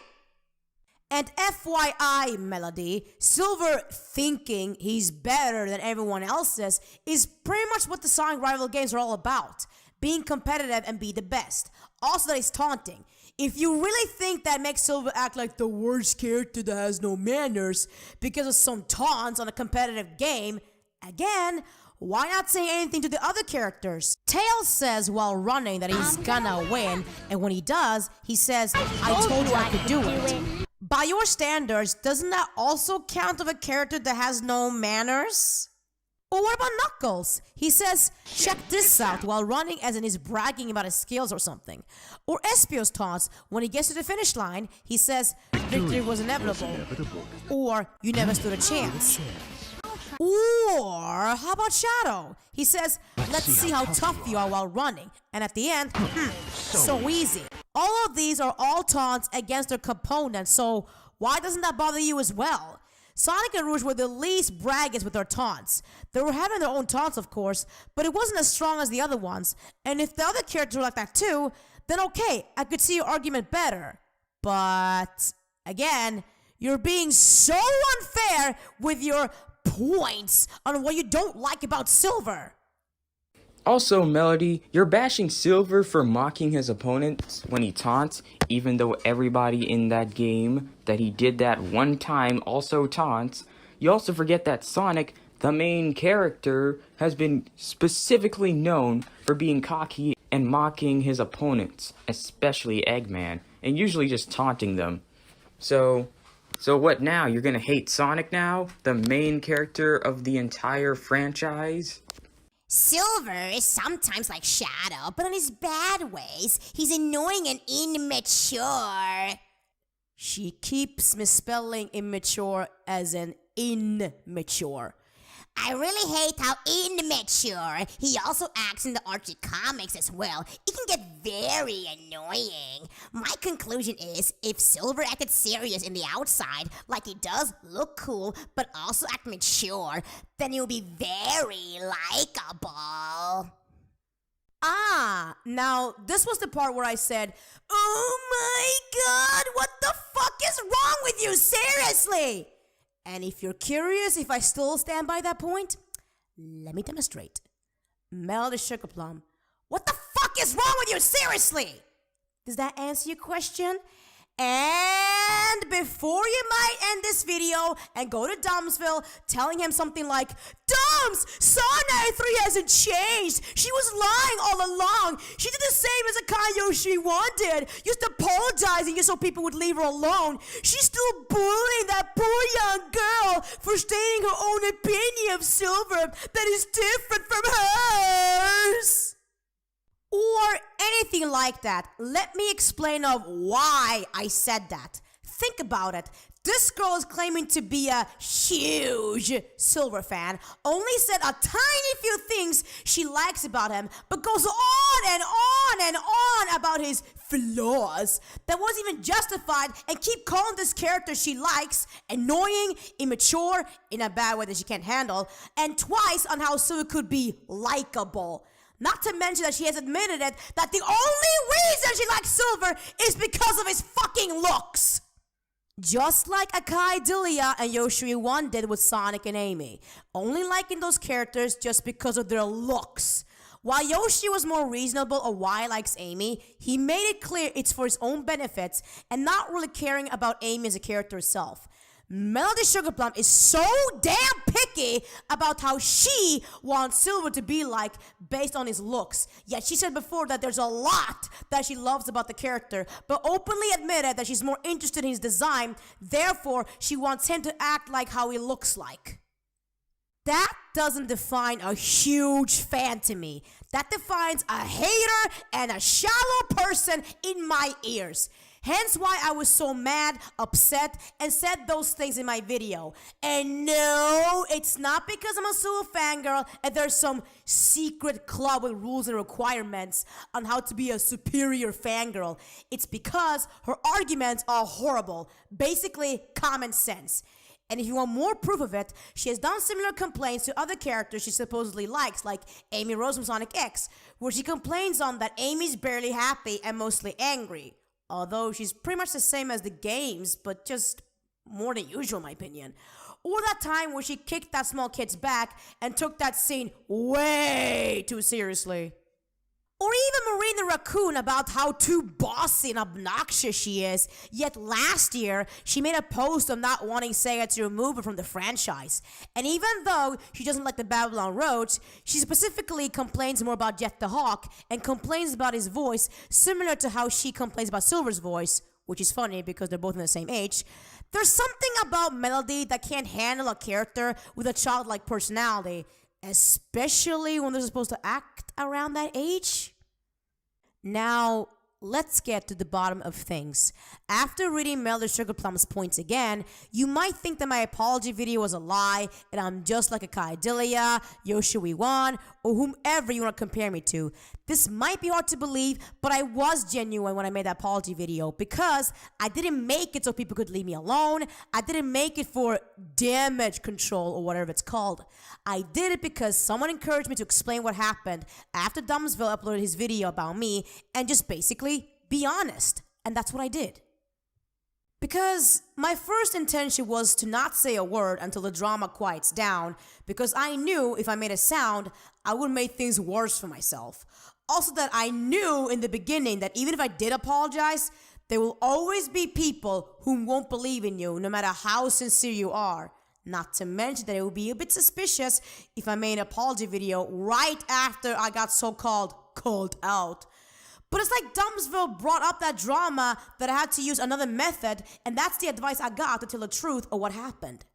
And FYI, Melody, Silver thinking he's better than everyone else's is pretty much what the Sonic rival games are all about. Being competitive and be the best. Also that he's taunting. If you really think that makes Silver act like the worst character that has no manners because of some taunts on a competitive game, again, why not say anything to the other characters? Tails says while running that he's gonna win, and when he does, he says, I told you I could do it. By your standards, doesn't that also count of a character that has no manners? Or what about Knuckles? He says, check this out while running as in he's bragging about his skills or something. Or Espio's taunts, when he gets to the finish line, he says, victory was inevitable. Or, you never stood a chance. Or, how about Shadow? He says, let's see how tough you are while running. And at the end, so easy. All of these are all taunts against their components, so why doesn't that bother you as well? Sonic and Rouge were the least braggiest with their taunts. They were having their own taunts, of course, but it wasn't as strong as the other ones. And if the other characters were like that too, then okay, I could see your argument better. But, again, you're being so unfair with your points on what you don't like about Silver. Also, Melody, you're bashing Silver for mocking his opponents when he taunts, even though everybody in that game that he did that one time also taunts. You also forget that Sonic, the main character, has been specifically known for being cocky and mocking his opponents, especially Eggman, and usually just taunting them. So what now? You're gonna hate Sonic now? The main character of the entire franchise? Silver is sometimes like Shadow, but in his bad ways. He's annoying and immature. She keeps misspelling immature as an immature. I really hate how immature he also acts in the Archie comics as well. It can get very annoying. My conclusion is, if Silver acted serious in the outside, like he does look cool, but also act mature, then he'll be very likable. Now, this was the part where I said, oh my god, what the fuck is wrong with you, seriously? And if you're curious if I still stand by that point, let me demonstrate. Melody Sugar Plum, what the fuck is wrong with you, seriously? Does that answer your question? And before you might end this video and go to Domsville telling him something like, Doms, Sonic 3 hasn't changed. She was lying all along. She did the same as Akayo she wanted, just apologizing just so people would leave her alone. She's still bullying that poor young girl for stating her own opinion of Silver that is different from hers. or anything like that. Let me explain of why I said that. Think about it. This girl is claiming to be a huge Silver fan, only said a tiny few things she likes about him, but goes on and on and on about his flaws that wasn't even justified, and keep calling this character she likes annoying, immature, in a bad way that she can't handle, and twice on how Silver could be likable. Not to mention that she has admitted it, that the only reason she likes Silver is because of his fucking looks. Just like Akai Delia and Yoshiri One did with Sonic and Amy, only liking those characters just because of their looks. While Yoshi was more reasonable of why he likes Amy, he made it clear it's for his own benefits and not really caring about Amy as a character herself. Melody Sugarplum is so damn picky about how she wants Silver to be like based on his looks. Yet she said before that there's a lot that she loves about the character, but openly admitted that she's more interested in his design, therefore she wants him to act like how he looks like. That doesn't define a huge fan to me. That defines a hater and a shallow person in my ears. Hence why I was so mad, upset, and said those things in my video. And no, it's not because I'm a Sulu fangirl and there's some secret club with rules and requirements on how to be a superior fangirl. It's because her arguments are horrible. Basically, common sense. And if you want more proof of it, she has done similar complaints to other characters she supposedly likes, like Amy Rose from Sonic X, where she complains on that Amy's barely happy and mostly angry. Although she's pretty much the same as the games, but just more than usual in my opinion. Or that time where she kicked that small kid's back and took that scene way too seriously. Or even Marina Raccoon about how too bossy and obnoxious she is. Yet last year, she made a post of not wanting Sega to remove her from the franchise. And even though she doesn't like the Babylon Roads, she specifically complains more about Jet the Hawk and complains about his voice, similar to how she complains about Silver's voice, which is funny because they're both in the same age. There's something about Melody that can't handle a character with a childlike personality, especially when they're supposed to act around that age. Now, let's get to the bottom of things. After reading Melody Sugarplum's points again, you might think that my apology video was a lie and I'm just like a Kai Delia, Yoshiri Wan, or whomever you want to compare me to. This might be hard to believe, but I was genuine when I made that apology video because I didn't make it so people could leave me alone. I didn't make it for damage control or whatever it's called. I did it because someone encouraged me to explain what happened after Dumbsville uploaded his video about me and just basically be honest. And that's what I did. Because my first intention was to not say a word until the drama quiets down, because I knew if I made a sound, I would make things worse for myself. Also that I knew in the beginning that even if I did apologize, there will always be people who won't believe in you, no matter how sincere you are. Not to mention that it would be a bit suspicious if I made an apology video right after I got so-called called out. But it's like Dumbsville brought up that drama that I had to use another method, and that's the advice I got to tell the truth of what happened.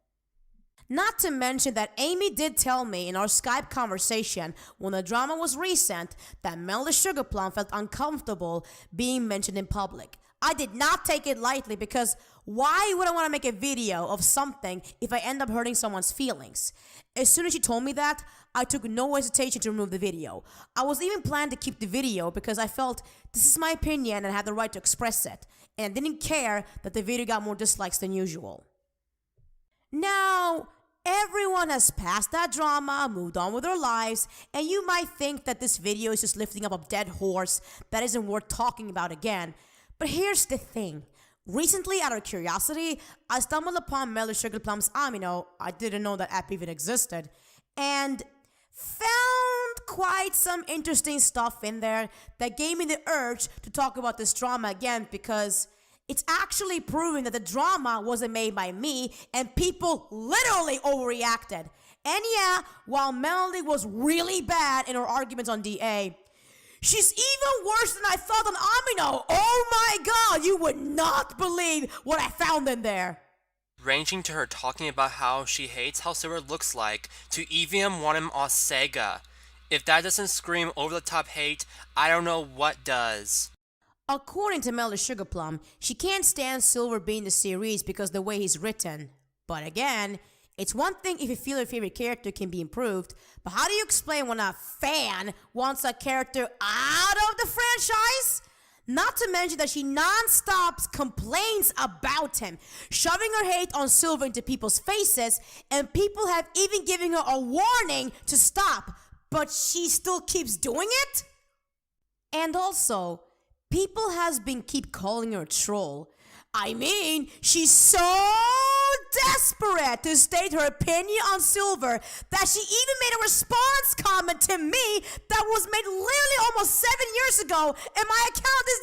Not to mention that Amy did tell me in our Skype conversation when the drama was recent that Melody Sugarplum felt uncomfortable being mentioned in public. I did not take it lightly because why would I want to make a video of something if I end up hurting someone's feelings? As soon as she told me that, I took no hesitation to remove the video. I was even planning to keep the video because I felt this is my opinion and I had the right to express it. And I didn't care that the video got more dislikes than usual. Now, everyone has passed that drama, moved on with their lives, and you might think that this video is just lifting up a dead horse that isn't worth talking about again. But here's the thing. Recently, out of curiosity, I stumbled upon Melody Sugarplum's Amino. I didn't know that app even existed. And found quite some interesting stuff in there that gave me the urge to talk about this drama again because it's actually proving that the drama wasn't made by me and people literally overreacted. And yeah, while Melody was really bad in her arguments on DA, she's even worse than I thought on Amino. Oh my god, you would not believe what I found in there. Ranging to her talking about how she hates how Silver looks like, to EVM want him on Sega. If that doesn't scream over-the-top hate, I don't know what does. According to Melody Sugarplum, she can't stand Silver being in the series because the way he's written. But again, it's one thing if you feel your favorite character can be improved, but how do you explain when a fan wants a character out of the franchise? Not to mention that she non-stop complains about him, shoving her hate on Silver into people's faces, and people have even given her a warning to stop, but she still keeps doing it? And also, people has been keep calling her a troll. I mean, she's so desperate to state her opinion on Silver that she even made a response comment to me that was made literally almost 7 years ago and my account is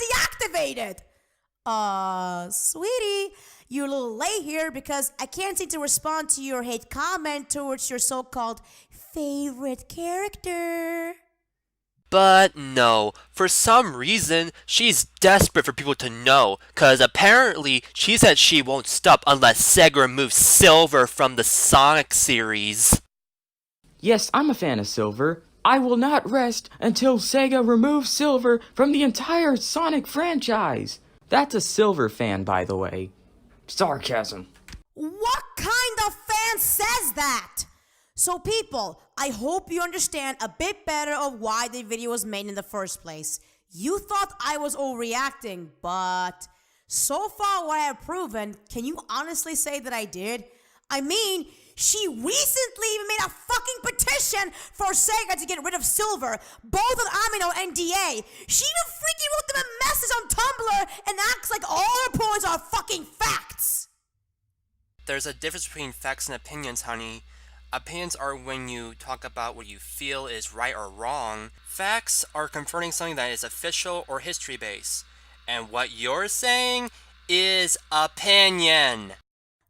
deactivated. Sweetie, you're a little late here because I can't seem to respond to your hate comment towards your so-called favorite character. But no, for some reason, she's desperate for people to know, cause apparently she said she won't stop unless Sega removes Silver from the Sonic series. Yes, I'm a fan of Silver. I will not rest until Sega removes Silver from the entire Sonic franchise. That's a Silver fan, by the way. Sarcasm. What kind of fan says that? So people, I hope you understand a bit better of why the video was made in the first place. You thought I was overreacting, but so far what I have proven, can you honestly say that I did? I mean, she recently even made a fucking petition for Sega to get rid of Silver, both on Amino and DA. She even freaking wrote them a message on Tumblr and acts like all her points are fucking facts. There's a difference between facts and opinions, honey. Opinions are when you talk about what you feel is right or wrong. Facts are confirming something that is official or history-based. And what you're saying is opinion.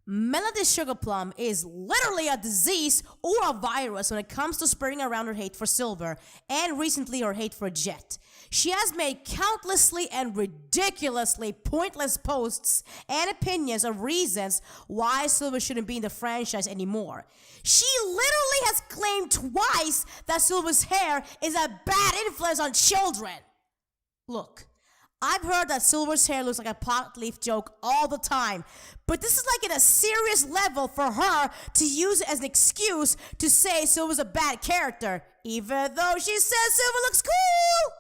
Melody Sugarplum is literally a disease or a virus when it comes to spreading around her hate for Silver, and recently her hate for Jet. She has made countlessly and ridiculously pointless posts and opinions of reasons why Silver shouldn't be in the franchise anymore. She literally has claimed twice that Silver's hair is a bad influence on children. Look, I've heard that Silver's hair looks like a pot leaf joke all the time, but this is like at a serious level for her to use it as an excuse to say Silver's a bad character, even though she says Silver looks cool.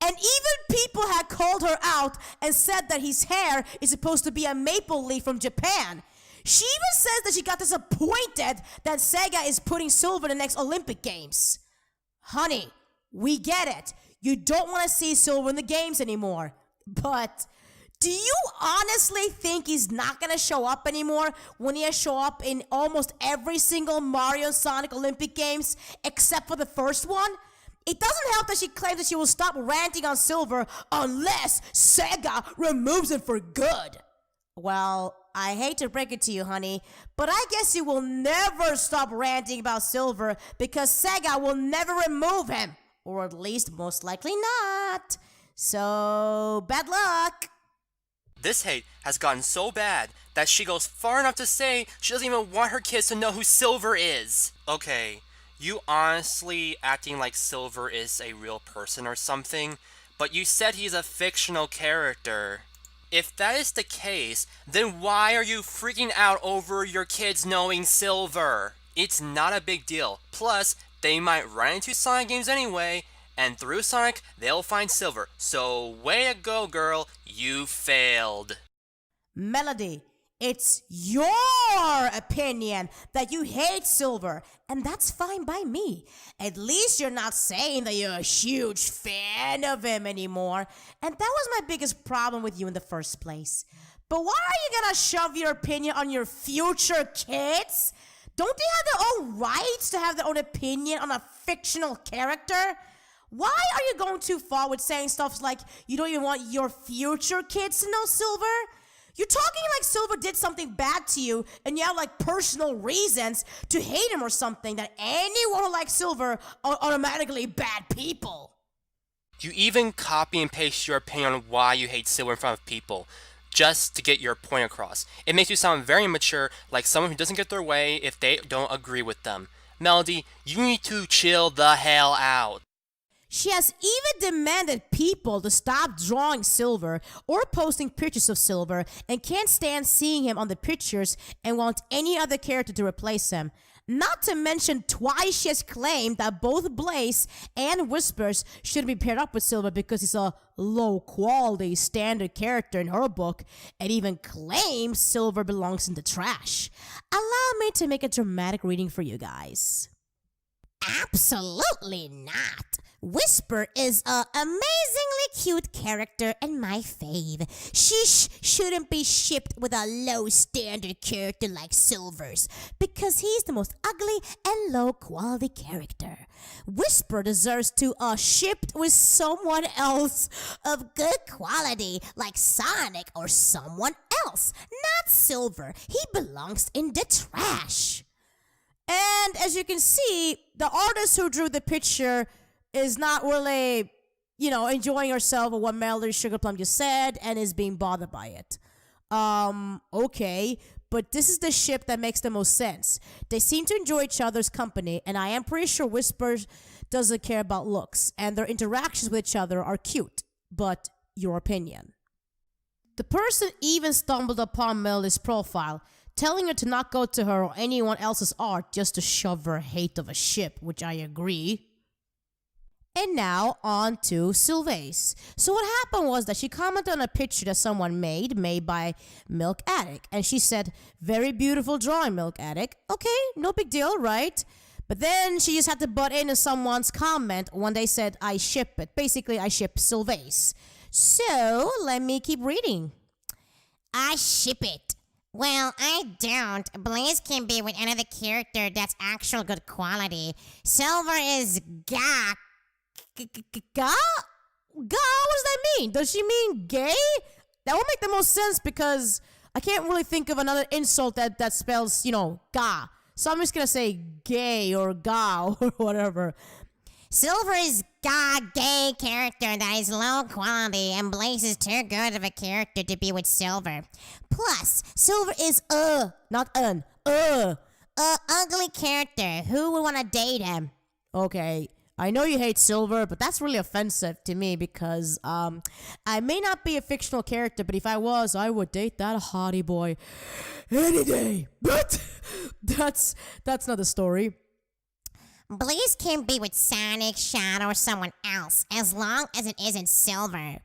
And even people had called her out and said that his hair is supposed to be a maple leaf from Japan. She even says that she got disappointed that Sega is putting Silver in the next Olympic Games. Honey, we get it. You don't want to see Silver in the games anymore. But do you honestly think he's not going to show up anymore when he has shown up in almost every single Mario and Sonic Olympic Games except for the first one? It doesn't help that she claims that she will stop ranting on Silver unless Sega removes him for good. Well, I hate to break it to you, honey, but I guess you will never stop ranting about Silver because Sega will never remove him. Or at least most likely not. So, bad luck. This hate has gotten so bad that she goes far enough to say she doesn't even want her kids to know who Silver is. Okay, you honestly acting like Silver is a real person or something, but you said he's a fictional character. If that is the case, then why are you freaking out over your kids knowing Silver? It's not a big deal. Plus, they might run into Sonic games anyway, and through Sonic, they'll find Silver. So, way to go, girl. You failed. Melody, it's your opinion that you hate Silver, and that's fine by me. At least you're not saying that you're a huge fan of him anymore, and that was my biggest problem with you in the first place. But why are you gonna shove your opinion on your future kids? Don't they have their own rights to have their own opinion on a fictional character? Why are you going too far with saying stuff like you don't even want your future kids to know Silver? You're talking like Silver did something bad to you and you have like personal reasons to hate him or something, that anyone who likes Silver are automatically bad people. You even copy and paste your opinion on why you hate Silver in front of people, just to get your point across. It makes you sound very immature, like someone who doesn't get their way if they don't agree with them. Melody, you need to chill the hell out. She has even demanded people to stop drawing Silver or posting pictures of Silver and can't stand seeing him on the pictures and want any other character to replace him. Not to mention twice she has claimed that both Blaze and Whispers should be paired up with Silver because he's a low quality standard character in her book, and even claims Silver belongs in the trash. Allow me to make a dramatic reading for you guys. Absolutely not. Whisper is a amazingly cute character and my fave. She shouldn't be shipped with a low standard character like Silver's because he's the most ugly and low quality character. Whisper deserves to shipped with someone else of good quality like Sonic or someone else, not Silver. He belongs in the trash. And as you can see, the artist who drew the picture is not really, enjoying herself with what Melody Sugar Plum just said and is being bothered by it. Okay, but this is the ship that makes the most sense. They seem to enjoy each other's company, and I am pretty sure Whisper doesn't care about looks, and their interactions with each other are cute. But your opinion. The person even stumbled upon Melody's profile, telling her to not go to her or anyone else's art just to shove her hate of a ship, which I agree. And now on to Sylvace. So what happened was that she commented on a picture that someone made by Milk Attic, and she said, "Very beautiful drawing, Milk Attic." Okay, no big deal, right? But then she just had to butt into someone's comment when they said, "I ship it." Basically, I ship Sylvace. So let me keep reading. I ship it. Well, I don't. Blaze can be with another character that's actual good quality. Silver is gah. Ga? What does that mean? Does she mean gay? That would make the most sense because I can't really think of another insult that spells, ga. So I'm just gonna say gay or ga or whatever. Silver is gay character that is low quality, and Blaze is too good of a character to be with Silver. Plus, Silver is not ugly character. Who would want to date him? Okay, I know you hate Silver, but that's really offensive to me because I may not be a fictional character, but if I was, I would date that hottie boy any day. But that's not the story. Blaze can be with Sonic, Shadow, or someone else, as long as it isn't Silver.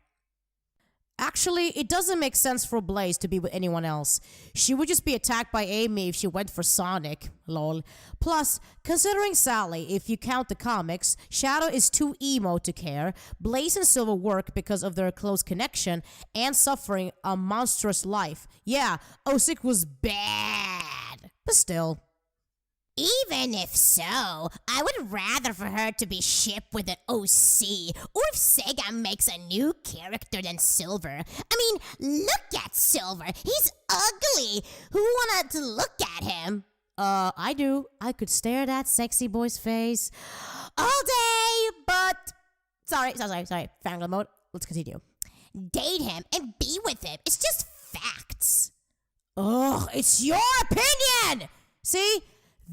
Actually, it doesn't make sense for Blaze to be with anyone else. She would just be attacked by Amy if she went for Sonic, lol. Plus, considering Sally, if you count the comics, Shadow is too emo to care. Blaze and Silver work because of their close connection and suffering a monstrous life. Yeah, Osick was bad, but still. Even if so, I would rather for her to be shipped with an OC, or if Sega makes a new character than Silver. I mean, look at Silver. He's ugly. Who wanted to look at him? I do. I could stare at that sexy boy's face all day, but... Sorry. Fangirl mode. Let's continue. Date him and be with him. It's just facts. Ugh, it's your opinion! See?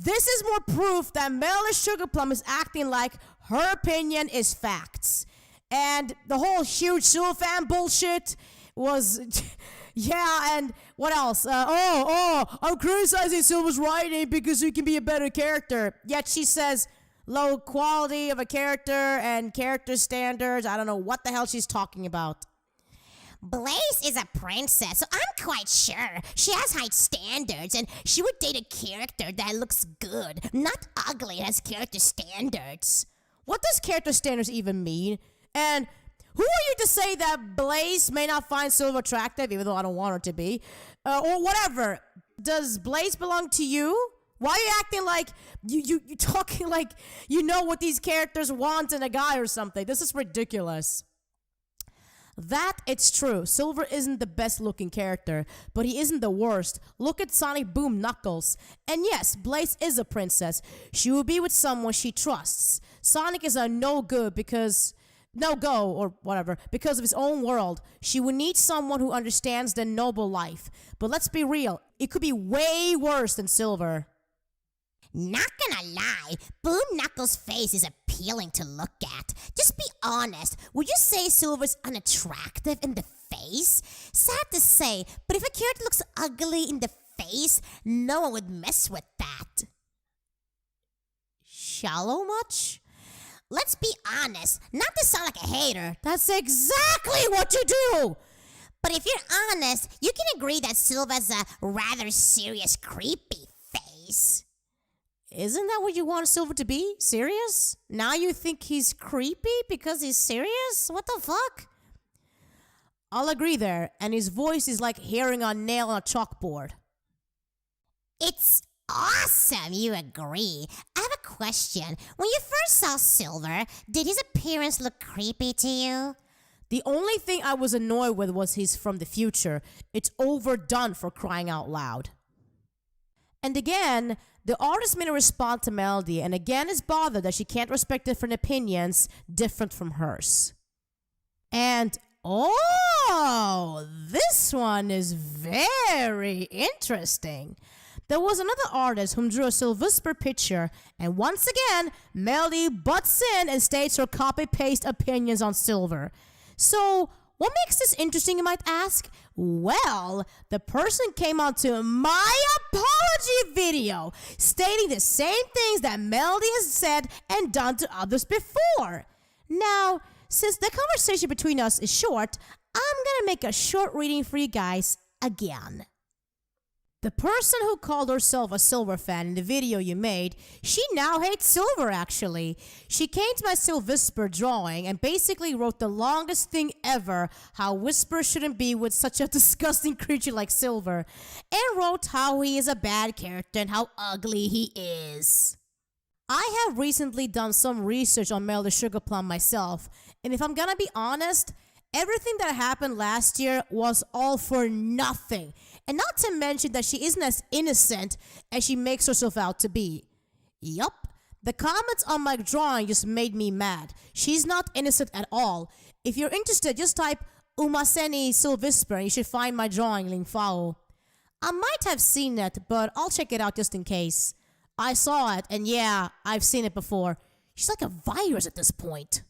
This is more proof that Melody Sugar Plum is acting like her opinion is facts. And the whole huge Silver fan bullshit was... yeah, and what else? I'm criticizing Silver's writing because he can be a better character. Yet she says low quality of a character and character standards. I don't know what the hell she's talking about. Blaze is a princess, so I'm quite sure she has high standards, and she would date a character that looks good, not ugly, and has character standards. What does character standards even mean? And who are you to say that Blaze may not find Silver attractive, even though I don't want her to be? Or whatever. Does Blaze belong to you? Why are you acting like you talking like you know what these characters want in a guy or something? This is ridiculous. That it's true. Silver isn't the best looking character, but he isn't the worst. Look at Sonic Boom Knuckles. And yes, Blaze is a princess. She will be with someone she trusts. Sonic is a no-go because of his own world. She would need someone who understands the noble life. But let's be real, it could be way worse than Silver. Not gonna lie, Boom Knuckles' face is appealing to look at. Just be honest, would you say Silver's unattractive in the face? Sad to say, but if a character looks ugly in the face, no one would mess with that. Shallow much? Let's be honest, not to sound like a hater, That's exactly what you do! but if you're honest, you can agree that Silver's a rather serious, creepy face. Isn't that what you want Silver to be? Serious? Now you think he's creepy because he's serious? What the fuck? I'll agree there, and his voice is like hearing a nail on a chalkboard. It's awesome you agree. I have a question. When you first saw Silver, did his appearance look creepy to you? The only thing I was annoyed with was he's from the future. It's overdone for crying out loud. And again, the artist made a response to Melody, and again is bothered that she can't respect different opinions different from hers. And this one is very interesting. There was another artist whom drew a Sylvester picture, and once again, Melody butts in and states her copy-paste opinions on Silver. So, what makes this interesting, you might ask? Well, the person came onto my apology video, stating the same things that Melody has said and done to others before. Now, since the conversation between us is short, I'm gonna make a short reading for you guys again. The person who called herself a Silver fan in the video you made, she now hates Silver actually. She came to my Sylvester drawing and basically wrote the longest thing ever, how Whisper shouldn't be with such a disgusting creature like Silver, and wrote how he is a bad character and how ugly he is. I have recently done some research on Melody Sugarplum myself, and if I'm gonna be honest, everything that happened last year was all for nothing. And not to mention that she isn't as innocent as she makes herself out to be. Yup, the comments on my drawing just made me mad. She's not innocent at all. If you're interested, just type Umaseni Sylvester and you should find my drawing, Lingfao. I might have seen it, but I'll check it out just in case. I saw it, and yeah, I've seen it before. She's like a virus at this point.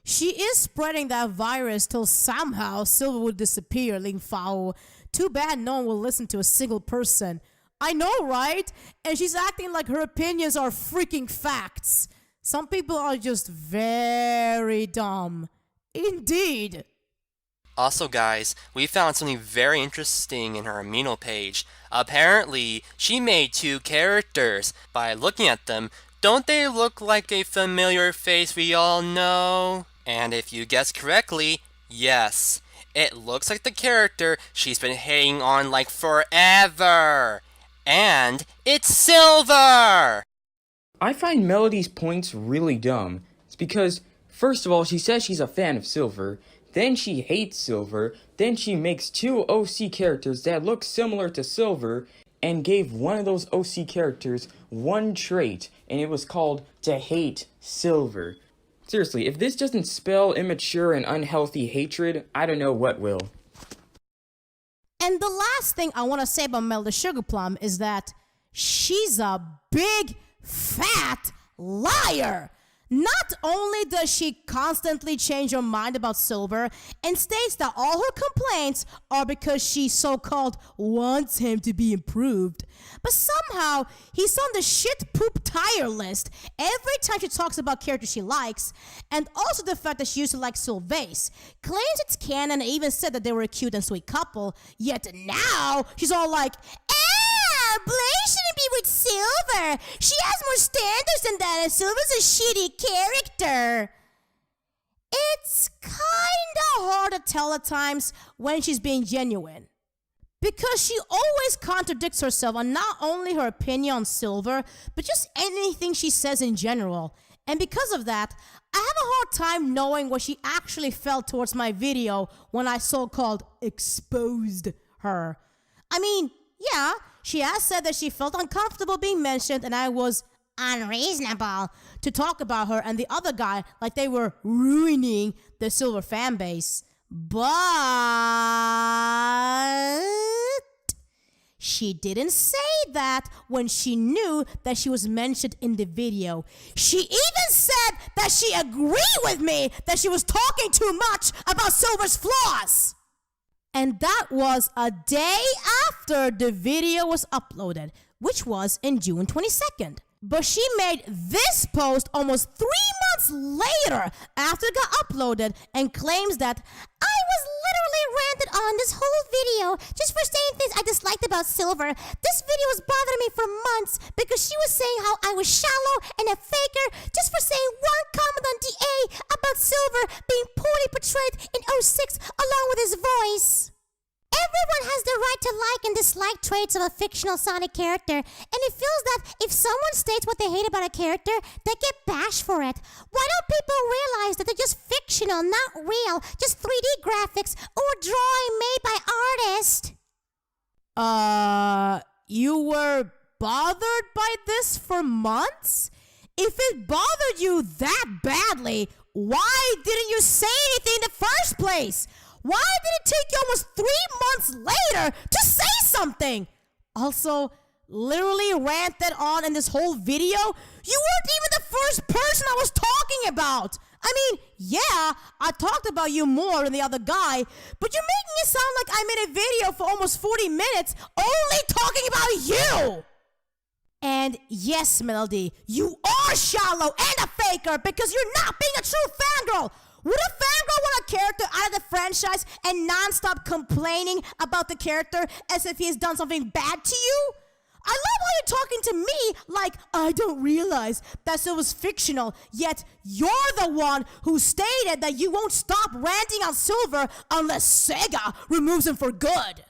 She is spreading that virus till somehow Silver will disappear, Lingfao. Too bad no one will listen to a single person. I know, right? And she's acting like her opinions are freaking facts. Some people are just very dumb. Indeed. Also, guys, we found something very interesting in her Amino page. Apparently, she made 2 characters. By looking at them, don't they look like a familiar face we all know? And if you guessed correctly, yes. It looks like the character she's been hating on like forever. And it's Silver! I find Melody's points really dumb. It's because, first of all, she says she's a fan of Silver, then she hates Silver, then she makes 2 OC characters that look similar to Silver, and gave one of those OC characters one trait, and it was called to hate Silver. Seriously, if this doesn't spell immature and unhealthy hatred, I don't know what will. And the last thing I want to say about Melody Sugarplum is that she's a big, fat liar. Not only does she constantly change her mind about Silver and states that all her complaints are because she so-called wants him to be improved, but somehow he's on the shit poop tire list every time she talks about characters she likes, and also the fact that she used to like Sylvace, claims it's canon and even said that they were a cute and sweet couple, yet now she's all like, Blaze shouldn't be with Silver. She has more standards than that, and Silver's a shitty character. It's kinda hard to tell at times when she's being genuine. Because she always contradicts herself on not only her opinion on Silver, but just anything she says in general. And because of that, I have a hard time knowing what she actually felt towards my video when I so-called exposed her. I mean, yeah, she has said that she felt uncomfortable being mentioned and I was unreasonable to talk about her and the other guy like they were ruining the Silver fan base. But She didn't say that when she knew that she was mentioned in the video. She even said that she agreed with me that she was talking too much about Silver's flaws. And that was a day after the video was uploaded, which was in June 22nd. But she made this post almost 3 months later after it got uploaded and claims that I was literally ranted on this whole video just for saying things I disliked about Silver. This video was bothering me for months because she was saying how I was shallow and a faker just for saying one comment on DA about Silver being poorly portrayed in '06 along with his voice. Everyone has the right to like and dislike traits of a fictional Sonic character, and it feels that if someone states what they hate about a character, they get bashed for it. Why don't people realize that they're just fictional, not real, just 3D graphics or drawing made by artists? You were bothered by this for months? If it bothered you that badly, why didn't you say anything in the first place? Why did it take you almost 3 months later to say something? Also, literally ranted on in this whole video? You weren't even the first person I was talking about. I mean, yeah, I talked about you more than the other guy, but you're making it sound like I made a video for almost 40 minutes only talking about you. And yes, Melody, you are shallow and a faker because you're not being a true fangirl. Would a fangirl want a character out of the franchise and non-stop complaining about the character as if he has done something bad to you? I love how you're talking to me like I don't realize that it was fictional, yet you're the one who stated that you won't stop ranting on Silver unless Sega removes him for good.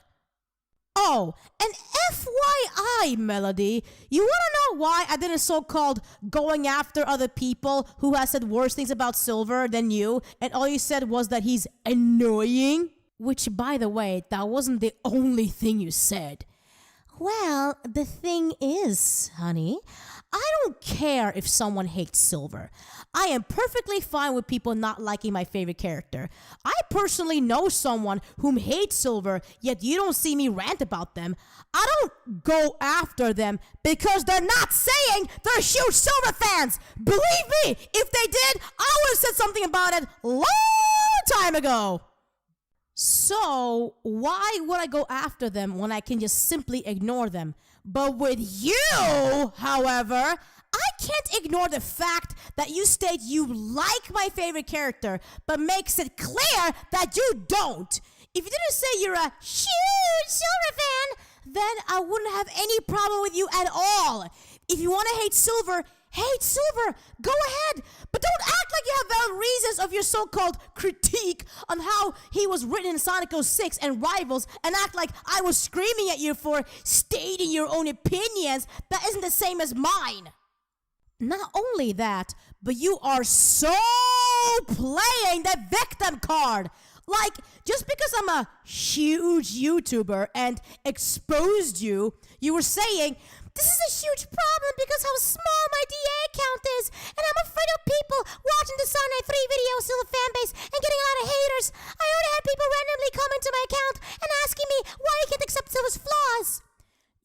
Oh, and FYI, Melody, you want to know why I didn't so-called going after other people who has said worse things about Silver than you, and all you said was that he's annoying? Which, by the way, that wasn't the only thing you said. Well, the thing is, honey, I don't care if someone hates Silver. I am perfectly fine with people not liking my favorite character. I personally know someone whom hates Silver, yet you don't see me rant about them. I don't go after them because they're not saying they're huge Silver fans. Believe me, if they did, I would have said something about it long time ago. So, why would I go after them when I can just simply ignore them? But with you, however, I can't ignore the fact that you state you like my favorite character, but makes it clear that you don't. If you didn't say you're a huge Silver fan, then I wouldn't have any problem with you at all. If you want to hate Silver, go ahead. But don't act like you have valid reasons of your so-called critique on how he was written in Sonic 06 and Rivals, and act like I was screaming at you for stating your own opinions that isn't the same as mine. Not only that, but you are so playing the victim card. Like, just because I'm a huge YouTuber and exposed you, you were saying, this is a huge problem because how small my DA account is, and I'm afraid of people watching the Sonic 3 video still a fan base and getting a lot of haters. I already had people randomly comment to my account and asking me why I can't accept Silver's flaws.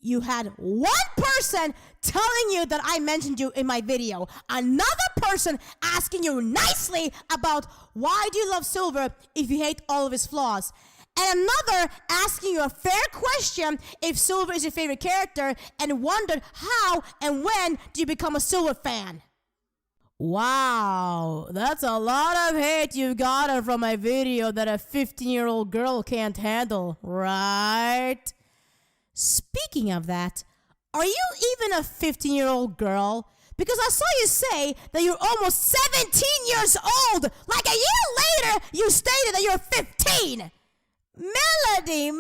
You had one person telling you that I mentioned you in my video, another person asking you nicely about why do you love Silver if you hate all of his flaws, and another asking you a fair question if Silver is your favorite character and wondered how and when do you become a Silver fan. Wow, that's a lot of hate you've gotten from my video that a 15-year-old girl can't handle, right? Speaking of that, are you even a 15-year-old girl? Because I saw you say that you're almost 17 years old. Like a year later, you stated that you're 15. Melody.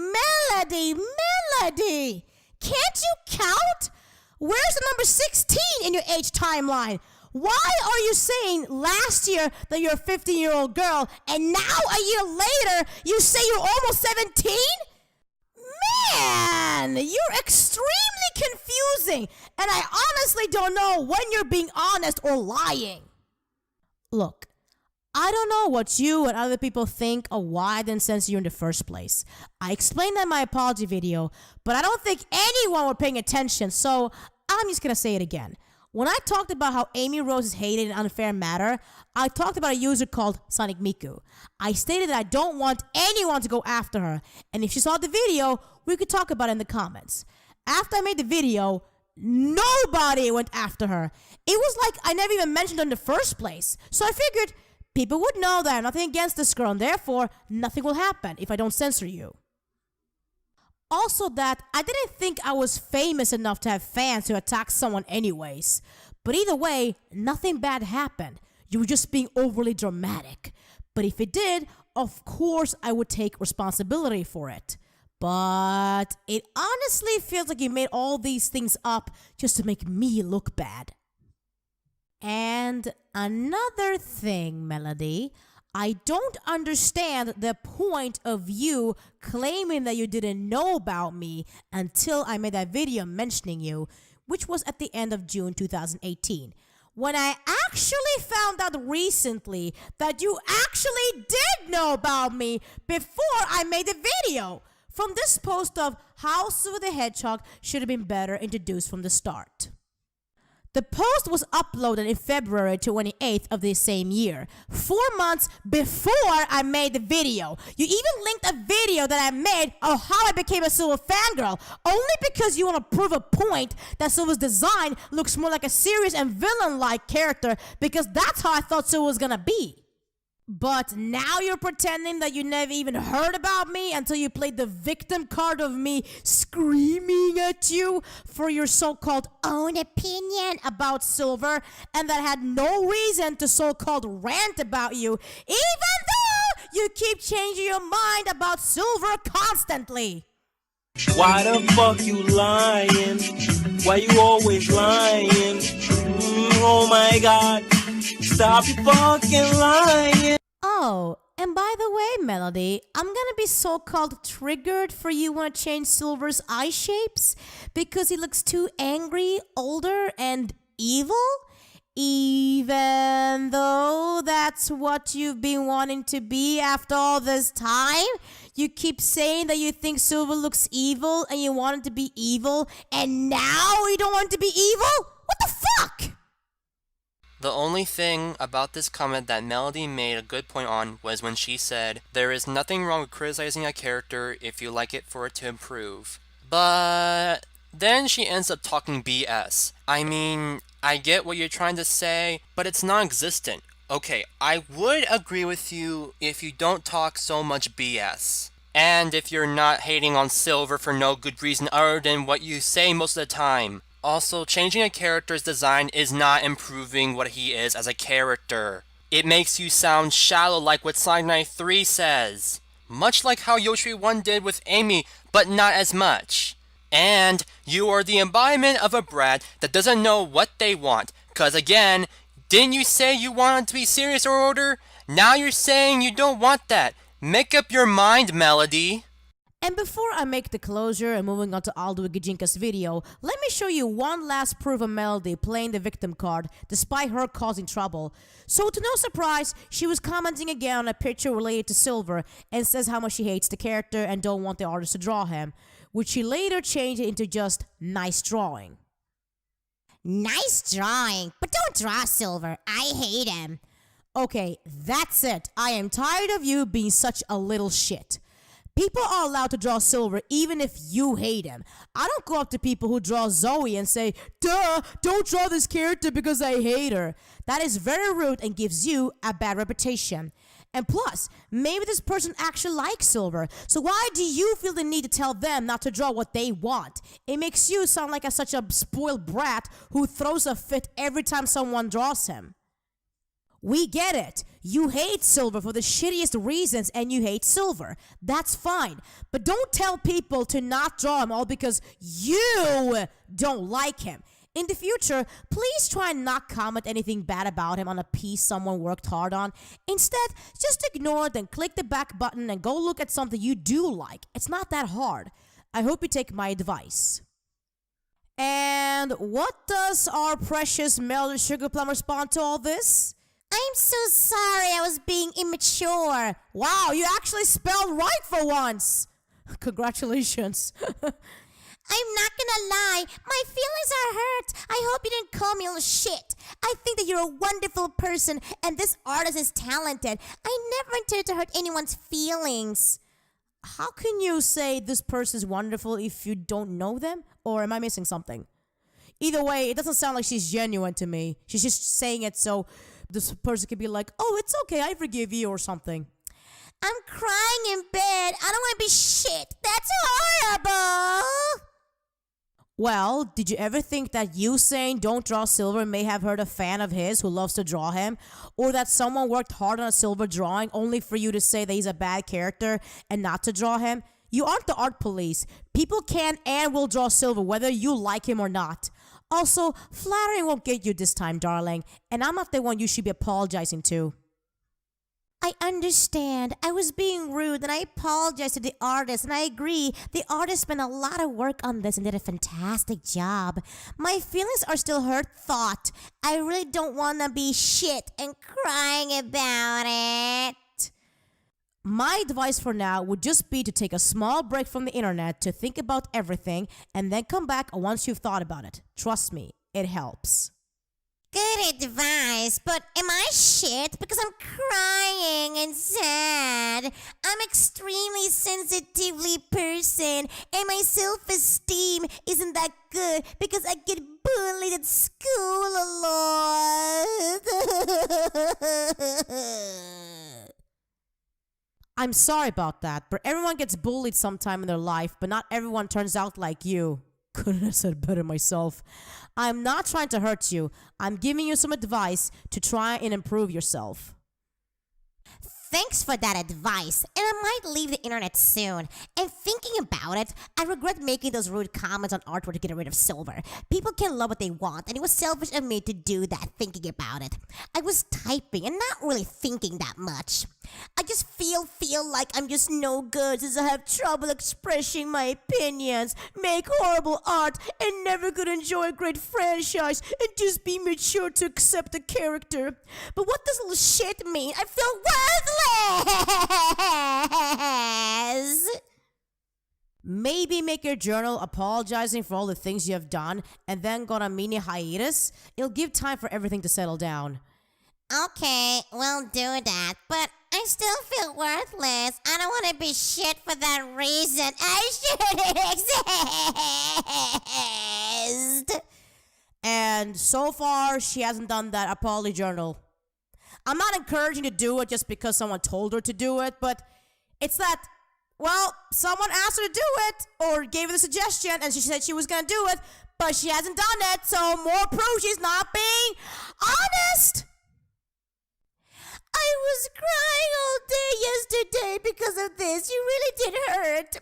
Can't you count? Where's the number 16 in your age timeline? Why are you saying last year that you're a 15-year-old girl and now a year later you say you're almost 17? Man, you're extremely confusing, and I honestly don't know when you're being honest or lying. Look, I don't know what you and other people think or why I didn't censor you in the first place. I explained that in my apology video, but I don't think anyone was paying attention, so I'm just gonna say it again. When I talked about how Amy Rose is hated in an unfair manner, I talked about a user called Sonic Miku. I stated that I don't want anyone to go after her, and if she saw the video, we could talk about it in the comments. After I made the video, nobody went after her. It was like I never even mentioned her in the first place, so I figured people would know that I have nothing against this girl, and therefore, nothing will happen if I don't censor you. Also that I didn't think I was famous enough to have fans to attack someone anyways. But either way, nothing bad happened. You were just being overly dramatic. But if it did, of course I would take responsibility for it. But it honestly feels like you made all these things up just to make me look bad. And another thing, Melody, I don't understand the point of you claiming that you didn't know about me until I made that video mentioning you, which was at the end of June 2018. When I actually found out recently that you actually did know about me before I made the video. From this post of how Silver the Hedgehog should have been better introduced from the start. The post was uploaded in February 28th of this same year, 4 months before I made the video. You even linked a video that I made of how I became a Silver fangirl, only because you want to prove a point that Silver's design looks more like a serious and villain-like character, because that's how I thought Silver was gonna be. But now you're pretending that you never even heard about me until you played the victim card of me screaming at you for your so-called own opinion about Silver, and that had no reason to so-called rant about you, even though you keep changing your mind about Silver constantly. Why the fuck you lying? Why you always lying? Oh my god. Stop fucking lying. Oh, and by the way, Melody, I'm gonna be so-called triggered for you wanna change Silver's eye shapes because he looks too angry, older, and evil? Even though that's what you've been wanting to be after all this time? You keep saying that you think Silver looks evil and you want him to be evil, and now you don't want him to be evil? What the fuck? The only thing about this comment that Melody made a good point on was when she said, "There is nothing wrong with criticizing a character if you like it for it to improve." But then she ends up talking BS. I mean, I get what you're trying to say, but it's non-existent. Okay, I would agree with you if you don't talk so much BS. And if you're not hating on Silver for no good reason other than what you say most of the time. Also, changing a character's design is not improving what he is as a character. It makes you sound shallow like what Sonic 93 says. Much like how Yoshi 1 did with Amy, but not as much. And you are the embodiment of a brat that doesn't know what they want. Cause again, didn't you say you wanted to be serious or older? Now you're saying you don't want that. Make up your mind, Melody. And before I make the closure and moving on to Aldo Gijinka's video, let me show you one last proof of Melody playing the victim card despite her causing trouble. So to no surprise, she was commenting again on a picture related to Silver and says how much she hates the character and don't want the artist to draw him, which she later changed into just nice drawing. Nice drawing, but don't draw Silver. I hate him. Okay, that's it. I am tired of you being such a little shit. People are allowed to draw Silver even if you hate him. I don't go up to people who draw Zoe and say, "Duh, don't draw this character because I hate her." That is very rude and gives you a bad reputation. And plus, maybe this person actually likes Silver, so why do you feel the need to tell them not to draw what they want? It makes you sound like such a spoiled brat who throws a fit every time someone draws him. We get it. You hate Silver for the shittiest reasons and you hate Silver. That's fine. But don't tell people to not draw him all because you don't like him. In the future, please try and not comment anything bad about him on a piece someone worked hard on. Instead, just ignore it and click the back button and go look at something you do like. It's not that hard. I hope you take my advice. And what does our precious Melody Sugar Plum respond to all this? I'm so sorry I was being immature. Wow, you actually spelled right for once. Congratulations. I'm not gonna lie, my feelings are hurt. I hope you didn't call me a little shit. I think that you're a wonderful person and this artist is talented. I never intended to hurt anyone's feelings. How can you say this person is wonderful if you don't know them? Or am I missing something? Either way, it doesn't sound like she's genuine to me. She's just saying it so this person could be like, oh, it's okay, I forgive you or something. I'm crying in bed. I don't want to be shit. That's horrible. Well, did you ever think that you saying don't draw silver may have hurt a fan of his who loves to draw him? Or that someone worked hard on a silver drawing only for you to say that he's a bad character and not to draw him? You aren't the art police. People can and will draw silver whether you like him or not. Also, flattering won't get you this time, darling. And I'm not the one you should be apologizing to. I understand. I was being rude and I apologize to the artist and I agree. The artist spent a lot of work on this and did a fantastic job. My feelings are still hurt. Thought. I really don't want to be shit and crying about it. My advice for now would just be to take a small break from the internet to think about everything and then come back once you've thought about it. Trust me, it helps. Good advice, but am I shit because I'm crying and sad? I'm extremely sensitively person and my self-esteem isn't that good because I get bullied at school a lot. I'm sorry about that, but everyone gets bullied sometime in their life, but not everyone turns out like you. Couldn't have said better myself. I'm not trying to hurt you. I'm giving you some advice to try and improve yourself. Thanks for that advice, and I might leave the internet soon. And thinking about it, I regret making those rude comments on artwork to get rid of silver. People can love what they want, and it was selfish of me to do that thinking about it. I was typing and not really thinking that much. I just feel like I'm just no good since I have trouble expressing my opinions, make horrible art, and never could enjoy a great franchise and just be mature to accept a character. But what does little shit mean? I feel worthless! Maybe make your journal apologizing for all the things you have done and then go on a mini hiatus. It'll give time for everything to settle down. Okay, we'll do that, but I still feel worthless. I don't want to be shit for that reason. I shouldn't exist. And so far, she hasn't done that apology journal. I'm not encouraging to do it just because someone told her to do it, but it's that, well, someone asked her to do it or gave her the suggestion and she said she was going to do it, but she hasn't done it, so more proof she's not being honest. I was crying all day yesterday because of this. You really did hurt.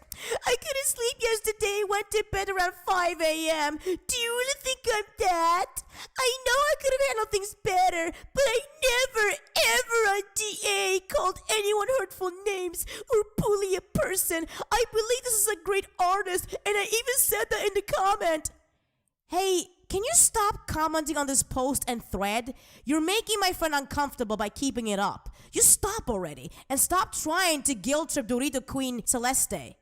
I couldn't sleep yesterday, went to bed around 5 a.m. Do you really think I'm that? I know I could have handled things better, but I never, ever on DA called anyone hurtful names or bully a person. I believe this is a great artist, and I even said that in the comment. Hey, can you stop commenting on this post and thread? You're making my friend uncomfortable by keeping it up. You stop already and stop trying to guilt trip Dorito Queen Celeste.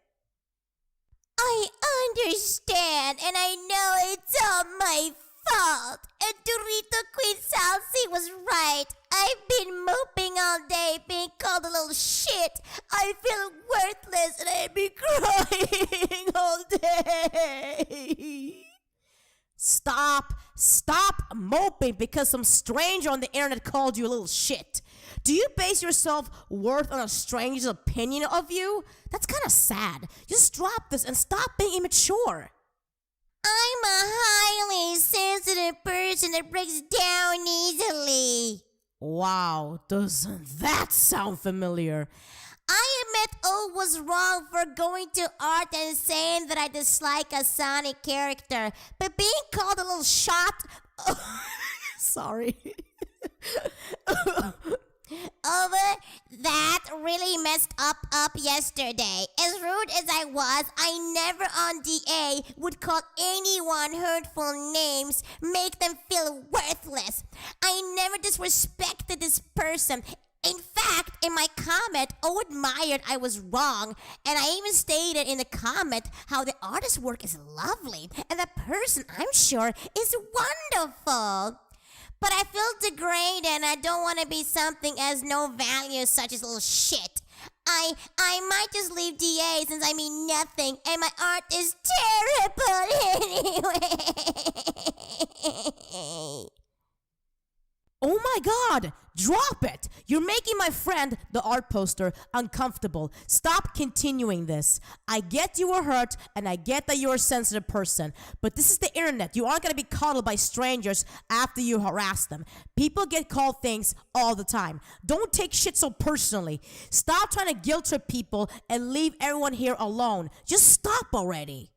I understand and I know it's all my fault. And Dorito Queen Salsi was right. I've been moping all day being called a little shit. I feel worthless and I've been crying all day. Stop moping because some stranger on the internet called you a little shit. Do you base your self-worth on a stranger's opinion of you? That's kind of sad. Just drop this and stop being immature. I'm a highly sensitive person that breaks down easily. Wow, doesn't that sound familiar? I admit O was wrong for going to art and saying that I dislike a Sonic character, but being called a little shot... Sorry. Over that really messed up yesterday. As rude rude as I was, I never on DA would call anyone hurtful names, make them feel worthless. I never disrespected this person. In fact, in my comment, O admired I was wrong, and I even stated in the comment how the artist's work is lovely, and the person, I'm sure, is wonderful. But I feel degraded, and I don't want to be something as no value such as little shit. I might just leave DA since I mean nothing, and my art is terrible anyway. Oh my god! Drop it! You're making my friend, the art poster, uncomfortable. Stop continuing this. I get you were hurt, and I get that you're a sensitive person. But this is the internet. You aren't gonna be coddled by strangers after you harass them. People get called things all the time. Don't take shit so personally. Stop trying to guilt trip people and leave everyone here alone. Just stop already.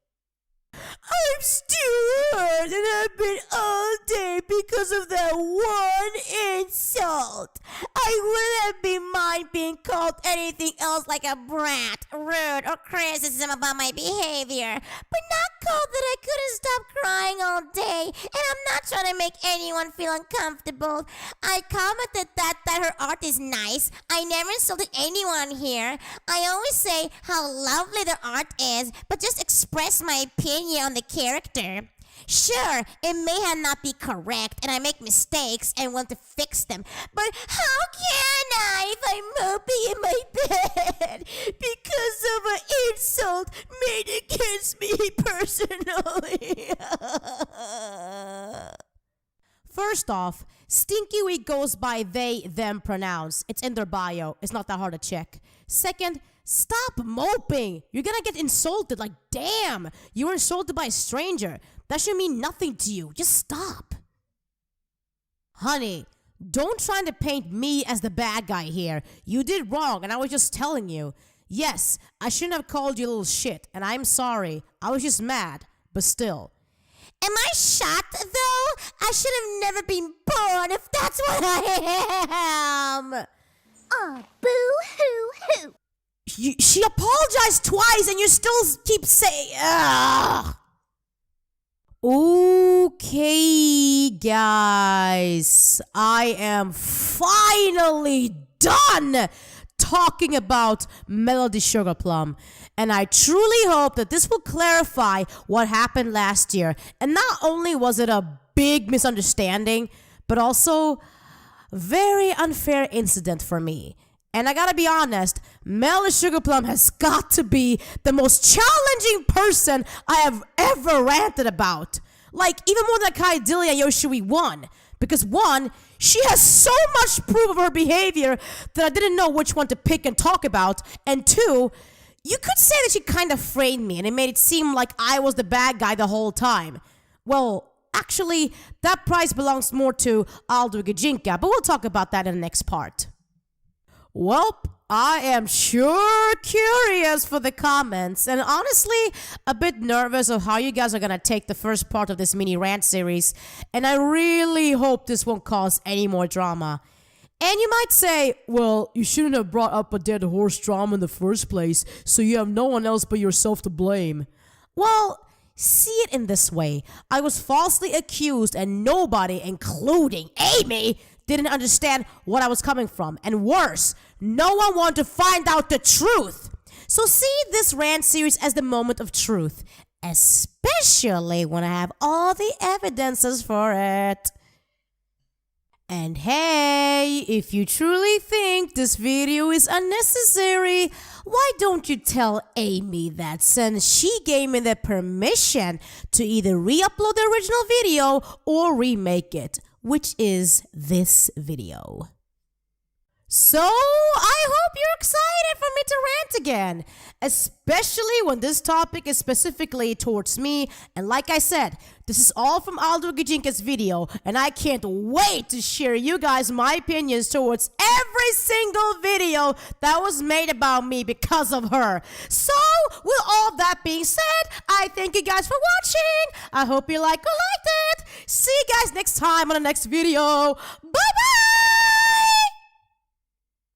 I'm still hurt and I've been all day because of that one insult. I wouldn't have been mind being called anything else like a brat, rude, or criticism about my behavior, but not called that I couldn't stop crying all day, and I'm not trying to make anyone feel uncomfortable. I commented that her art is nice. I never insulted anyone here. I always say how lovely the art is, but just express my opinion on the character. Sure, it may not be correct and I make mistakes and want to fix them, but how can I if I'm moping in my bed because of an insult made against me personally? First off, Stinky Week goes by they, them pronouns. It's in their bio. It's not that hard to check. Second, stop moping. You're gonna get insulted. Like, damn, you were insulted by a stranger. That should mean nothing to you. Just stop. Honey, don't try to paint me as the bad guy here. You did wrong, and I was just telling you. Yes, I shouldn't have called you little shit, and I'm sorry. I was just mad, but still. Am I shot, though? I should have never been born if that's what I am. Oh, boo-hoo-hoo. She apologized twice and you still keep saying, ugh. Okay, guys. I am finally done talking about Melody Sugar Plum. And I truly hope that this will clarify what happened last year. And not only was it a big misunderstanding, but also very unfair incident for me. And I gotta be honest, Melody Sugar Plum has got to be the most challenging person I have ever ranted about. Like, even more than Kai Dilly and Yoshui 1. Because 1, she has so much proof of her behavior that I didn't know which one to pick and talk about. And 2, you could say that she kind of framed me and it made it seem like I was the bad guy the whole time. Well, actually, that prize belongs more to Aldo Gajinka, but we'll talk about that in the next part. Well, I am sure curious for the comments and honestly a bit nervous of how you guys are gonna take the first part of this mini rant series, and I really hope this won't cause any more drama. And you might say, well, you shouldn't have brought up a dead horse drama in the first place, so you have no one else but yourself to blame. Well, see it in this way. I was falsely accused and nobody, including Amy, didn't understand what I was coming from. And worse, no one wanted to find out the truth. So see this rant series as the moment of truth, especially when I have all the evidences for it. And hey, if you truly think this video is unnecessary, why don't you tell Amy that since she gave me the permission to either re-upload the original video or remake it, which is this video. So, I hope you're excited for me to rant again, especially when this topic is specifically towards me, and like I said, this is all from Aldo Gajinka's video, and I can't wait to share you guys my opinions towards every single video that was made about me because of her. So, with all that being said, I thank you guys for watching. I hope you liked it. See you guys next time on the next video. Bye-bye!